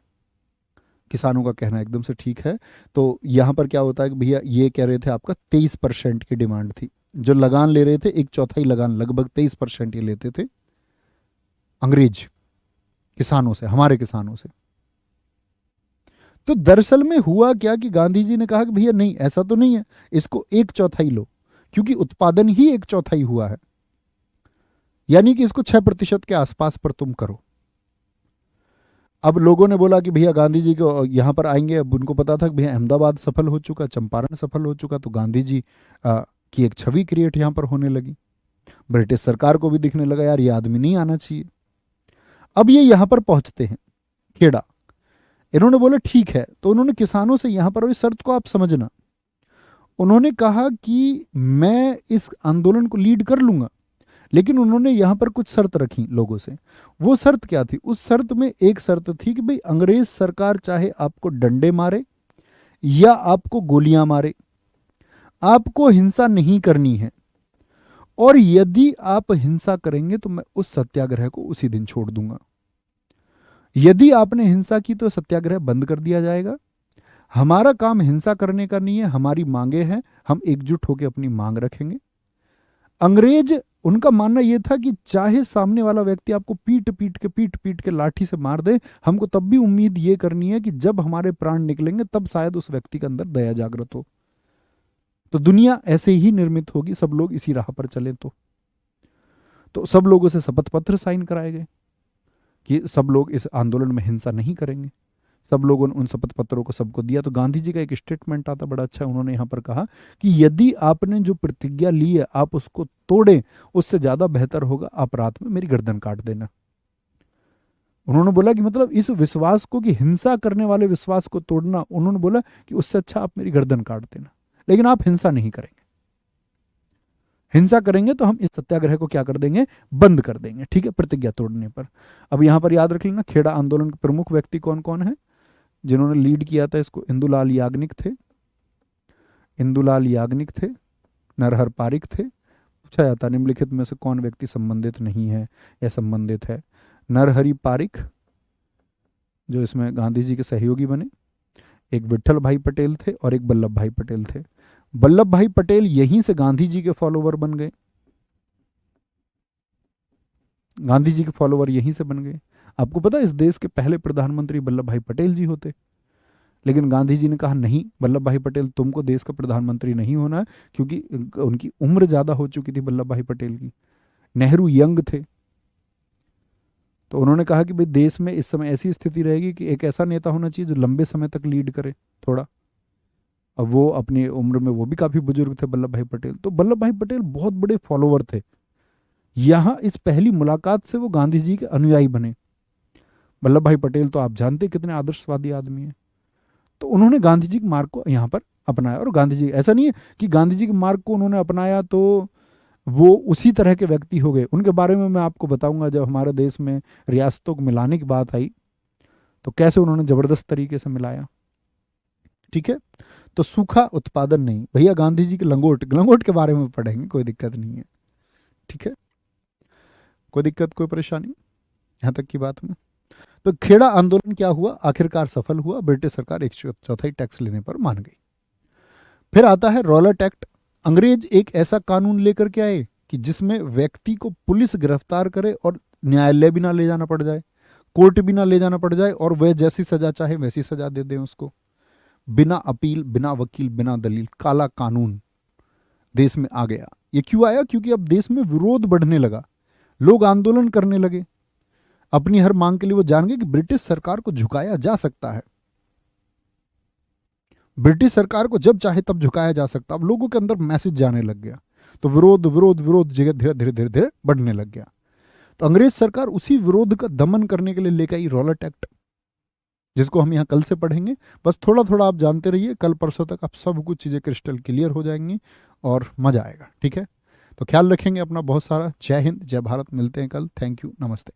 किसानों का कहना एकदम से ठीक है। तो यहां पर क्या होता है कि भैया ये कह रहे थे आपका 23% की डिमांड थी। जो लगान ले रहे थे, एक चौथाई लगान, लगभग 23% ये लेते थे अंग्रेज किसानों से, हमारे किसानों से। तो दरअसल में हुआ क्या कि गांधी जी ने कहा कि भैया नहीं, ऐसा तो नहीं है, इसको एक चौथाई लो, क्योंकि उत्पादन ही एक चौथाई हुआ है, यानी कि इसको 6% के आसपास पर तुम करो। अब लोगों ने बोला कि भैया गांधी जी को यहां पर आएंगे। अब उनको पता था कि भैया अहमदाबाद सफल हो चुका, चंपारण सफल हो चुका, तो गांधी जी की एक छवि क्रिएट यहां पर होने लगी। ब्रिटिश सरकार को भी दिखने लगा यार ये आदमी नहीं आना चाहिए। अब ये यहां पर पहुंचते हैं खेड़ा, इन्होंने बोला ठीक है। तो उन्होंने किसानों से यहां पर, इस शर्त को आप समझना, उन्होंने कहा कि मैं इस आंदोलन को लीड कर लूंगा, लेकिन उन्होंने यहां पर कुछ शर्त रखी लोगों से। वो शर्त क्या थी, उस शर्त में एक शर्त थी कि भाई अंग्रेज सरकार चाहे आपको डंडे मारे या आपको गोलियां मारे, आपको हिंसा नहीं करनी है, और यदि आप हिंसा करेंगे तो मैं उस सत्याग्रह को उसी दिन छोड़ दूंगा। यदि आपने हिंसा की तो सत्याग्रह बंद कर दिया जाएगा। हमारा काम हिंसा करने का नहीं है, हमारी मांगे हैं, हम एकजुट होकर अपनी मांग रखेंगे। अंग्रेज उनका मानना यह था कि चाहे सामने वाला व्यक्ति आपको पीट पीट के लाठी से मार दे, हमको तब भी उम्मीद ये करनी है कि जब हमारे प्राण निकलेंगे तब शायद उस व्यक्ति के अंदर दया जागृत हो। तो दुनिया ऐसे ही निर्मित होगी, सब लोग इसी राह पर चले तो सब लोगों से शपथ पत्र साइन कराए गए कि सब लोग इस आंदोलन में हिंसा नहीं करेंगे। सब लोगों ने उन शपथ पत्रों को सबको दिया। तो गांधी जी का एक स्टेटमेंट आता बड़ा अच्छा, उन्होंने यहाँ पर कहा कि यदि आपने जो प्रतिज्ञा ली है आप उसको तोड़ें, उससे ज्यादा बेहतर होगा आप रात में मेरी गर्दन काट देना। उन्होंने बोला कि मतलब इस विश्वास को, कि हिंसा करने वाले विश्वास को तोड़ना, उन्होंने बोला कि उससे अच्छा आप मेरी गर्दन काट देना, लेकिन आप हिंसा नहीं करेंगे। हिंसा करेंगे तो हम इस सत्याग्रह को क्या कर देंगे, बंद कर देंगे, ठीक है, प्रतिज्ञा तोड़ने पर। अब यहां पर याद रख लेना, खेड़ा आंदोलन के प्रमुख व्यक्ति कौन कौन है जिन्होंने लीड किया था इसको। इंदुलाल याग्निक थे, इंदुलाल याग्निक थे, नरहर पारिक थे। पूछा जाता निम्नलिखित में से कौन व्यक्ति संबंधित नहीं है या संबंधित है। नरहरि पारिक जो इसमें गांधी जी के सहयोगी बने, एक विट्ठल भाई पटेल थे और एक वल्लभ भाई पटेल थे। वल्लभ भाई पटेल यहीं से गांधी जी के फॉलोवर बन गए, गांधी जी के फॉलोवर यहीं से बन गए। आपको पता है इस देश के पहले प्रधानमंत्री वल्लभ भाई पटेल जी होते, लेकिन गांधी जी ने कहा नहीं वल्लभ भाई पटेल तुमको देश का प्रधानमंत्री नहीं होना है, क्योंकि उनकी उम्र ज्यादा हो चुकी थी वल्लभ भाई पटेल की। नेहरू यंग थे, तो उन्होंने कहा कि भाई देश में इस समय ऐसी स्थिति रहेगी कि एक ऐसा नेता होना चाहिए जो लंबे समय तक लीड करे थोड़ा। अब वो अपनी उम्र में वो भी काफी बुजुर्ग थे वल्लभ भाई पटेल, तो वल्लभ भाई पटेल बहुत बड़े फॉलोवर थे। यहां इस पहली मुलाकात से वो गांधी जी के अनुयायी बने। वल्लभ भाई पटेल तो आप जानते हैं कितने आदर्शवादी आदमी हैं, तो उन्होंने गांधी जी के मार्ग को यहाँ पर अपनाया। और गांधी जी, ऐसा नहीं है कि गांधी जी के मार्ग को उन्होंने अपनाया तो वो उसी तरह के व्यक्ति हो गए। उनके बारे में मैं आपको बताऊंगा जब हमारे देश में रियासतों को मिलाने की बात आई तो कैसे उन्होंने जबरदस्त तरीके से मिलाया, ठीक है। तो सूखा उत्पादन नहीं, भैया गांधी जी के लंगोट, लंगोट के बारे में पढ़ेंगे, कोई दिक्कत नहीं है, ठीक है, कोई दिक्कत कोई परेशानी यहाँ तक की बात में। तो खेड़ा आंदोलन क्या हुआ, आखिरकार सफल हुआ, ब्रिटिश सरकार 1/4 टैक्स लेने पर मान गई। फिर आता है रॉलेट एक्ट। अंग्रेज एक ऐसा कानून लेकर के आए कि जिसमें व्यक्ति को पुलिस गिरफ्तार करे और न्यायालय भी ना ले जाना पड़ जाए, कोर्ट भी ना ले जाना पड़ जाए, और वह जैसी सजा चाहे वैसी सजा दे दें उसको, बिना अपील, बिना वकील, बिना दलील। काला कानून देश में आ गया। ये क्यों आया, क्योंकि अब देश में विरोध बढ़ने लगा, लोग आंदोलन करने लगे अपनी हर मांग के लिए। वो जान गए कि ब्रिटिश सरकार को झुकाया जा सकता है, ब्रिटिश सरकार को जब चाहे तब झुकाया जा सकता। अब लोगों के अंदर मैसेज जाने लग गया, तो विरोध विरोध विरोध जगह धीरे धीरे धीरे धीरे बढ़ने लग गया। तो अंग्रेज सरकार उसी विरोध का दमन करने के लिए लेकर आई रॉलेट एक्ट, जिसको हम यहाँ कल से पढ़ेंगे। बस थोड़ा थोड़ा आप जानते रहिए, कल परसों तक आप सब कुछ चीज़ें क्रिस्टल क्लियर हो जाएंगी और मजा आएगा, ठीक है। तो ख्याल रखेंगे अपना बहुत सारा। जय हिंद, जय भारत। मिलते हैं कल। थैंक यू, नमस्ते।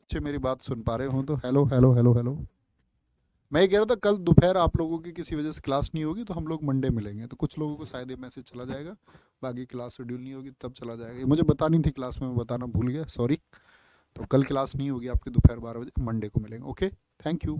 अच्छे मेरी बात सुन पा रहे हो तो हेलो हेलो हेलो हेलो। मैं ये कह रहा था कल दोपहर आप लोगों की किसी वजह से क्लास नहीं होगी तो हम लोग मंडे मिलेंगे। तो कुछ लोगों को शायद ये मैसेज चला जाएगा, बाकी क्लास शेड्यूल नहीं होगी तब चला जाएगा। ये मुझे बतानी थी क्लास में, मैं बताना भूल गया, सॉरी। तो कल क्लास नहीं होगी आपकी दोपहर 12 बजे, मंडे को मिलेंगे। Okay, thank you.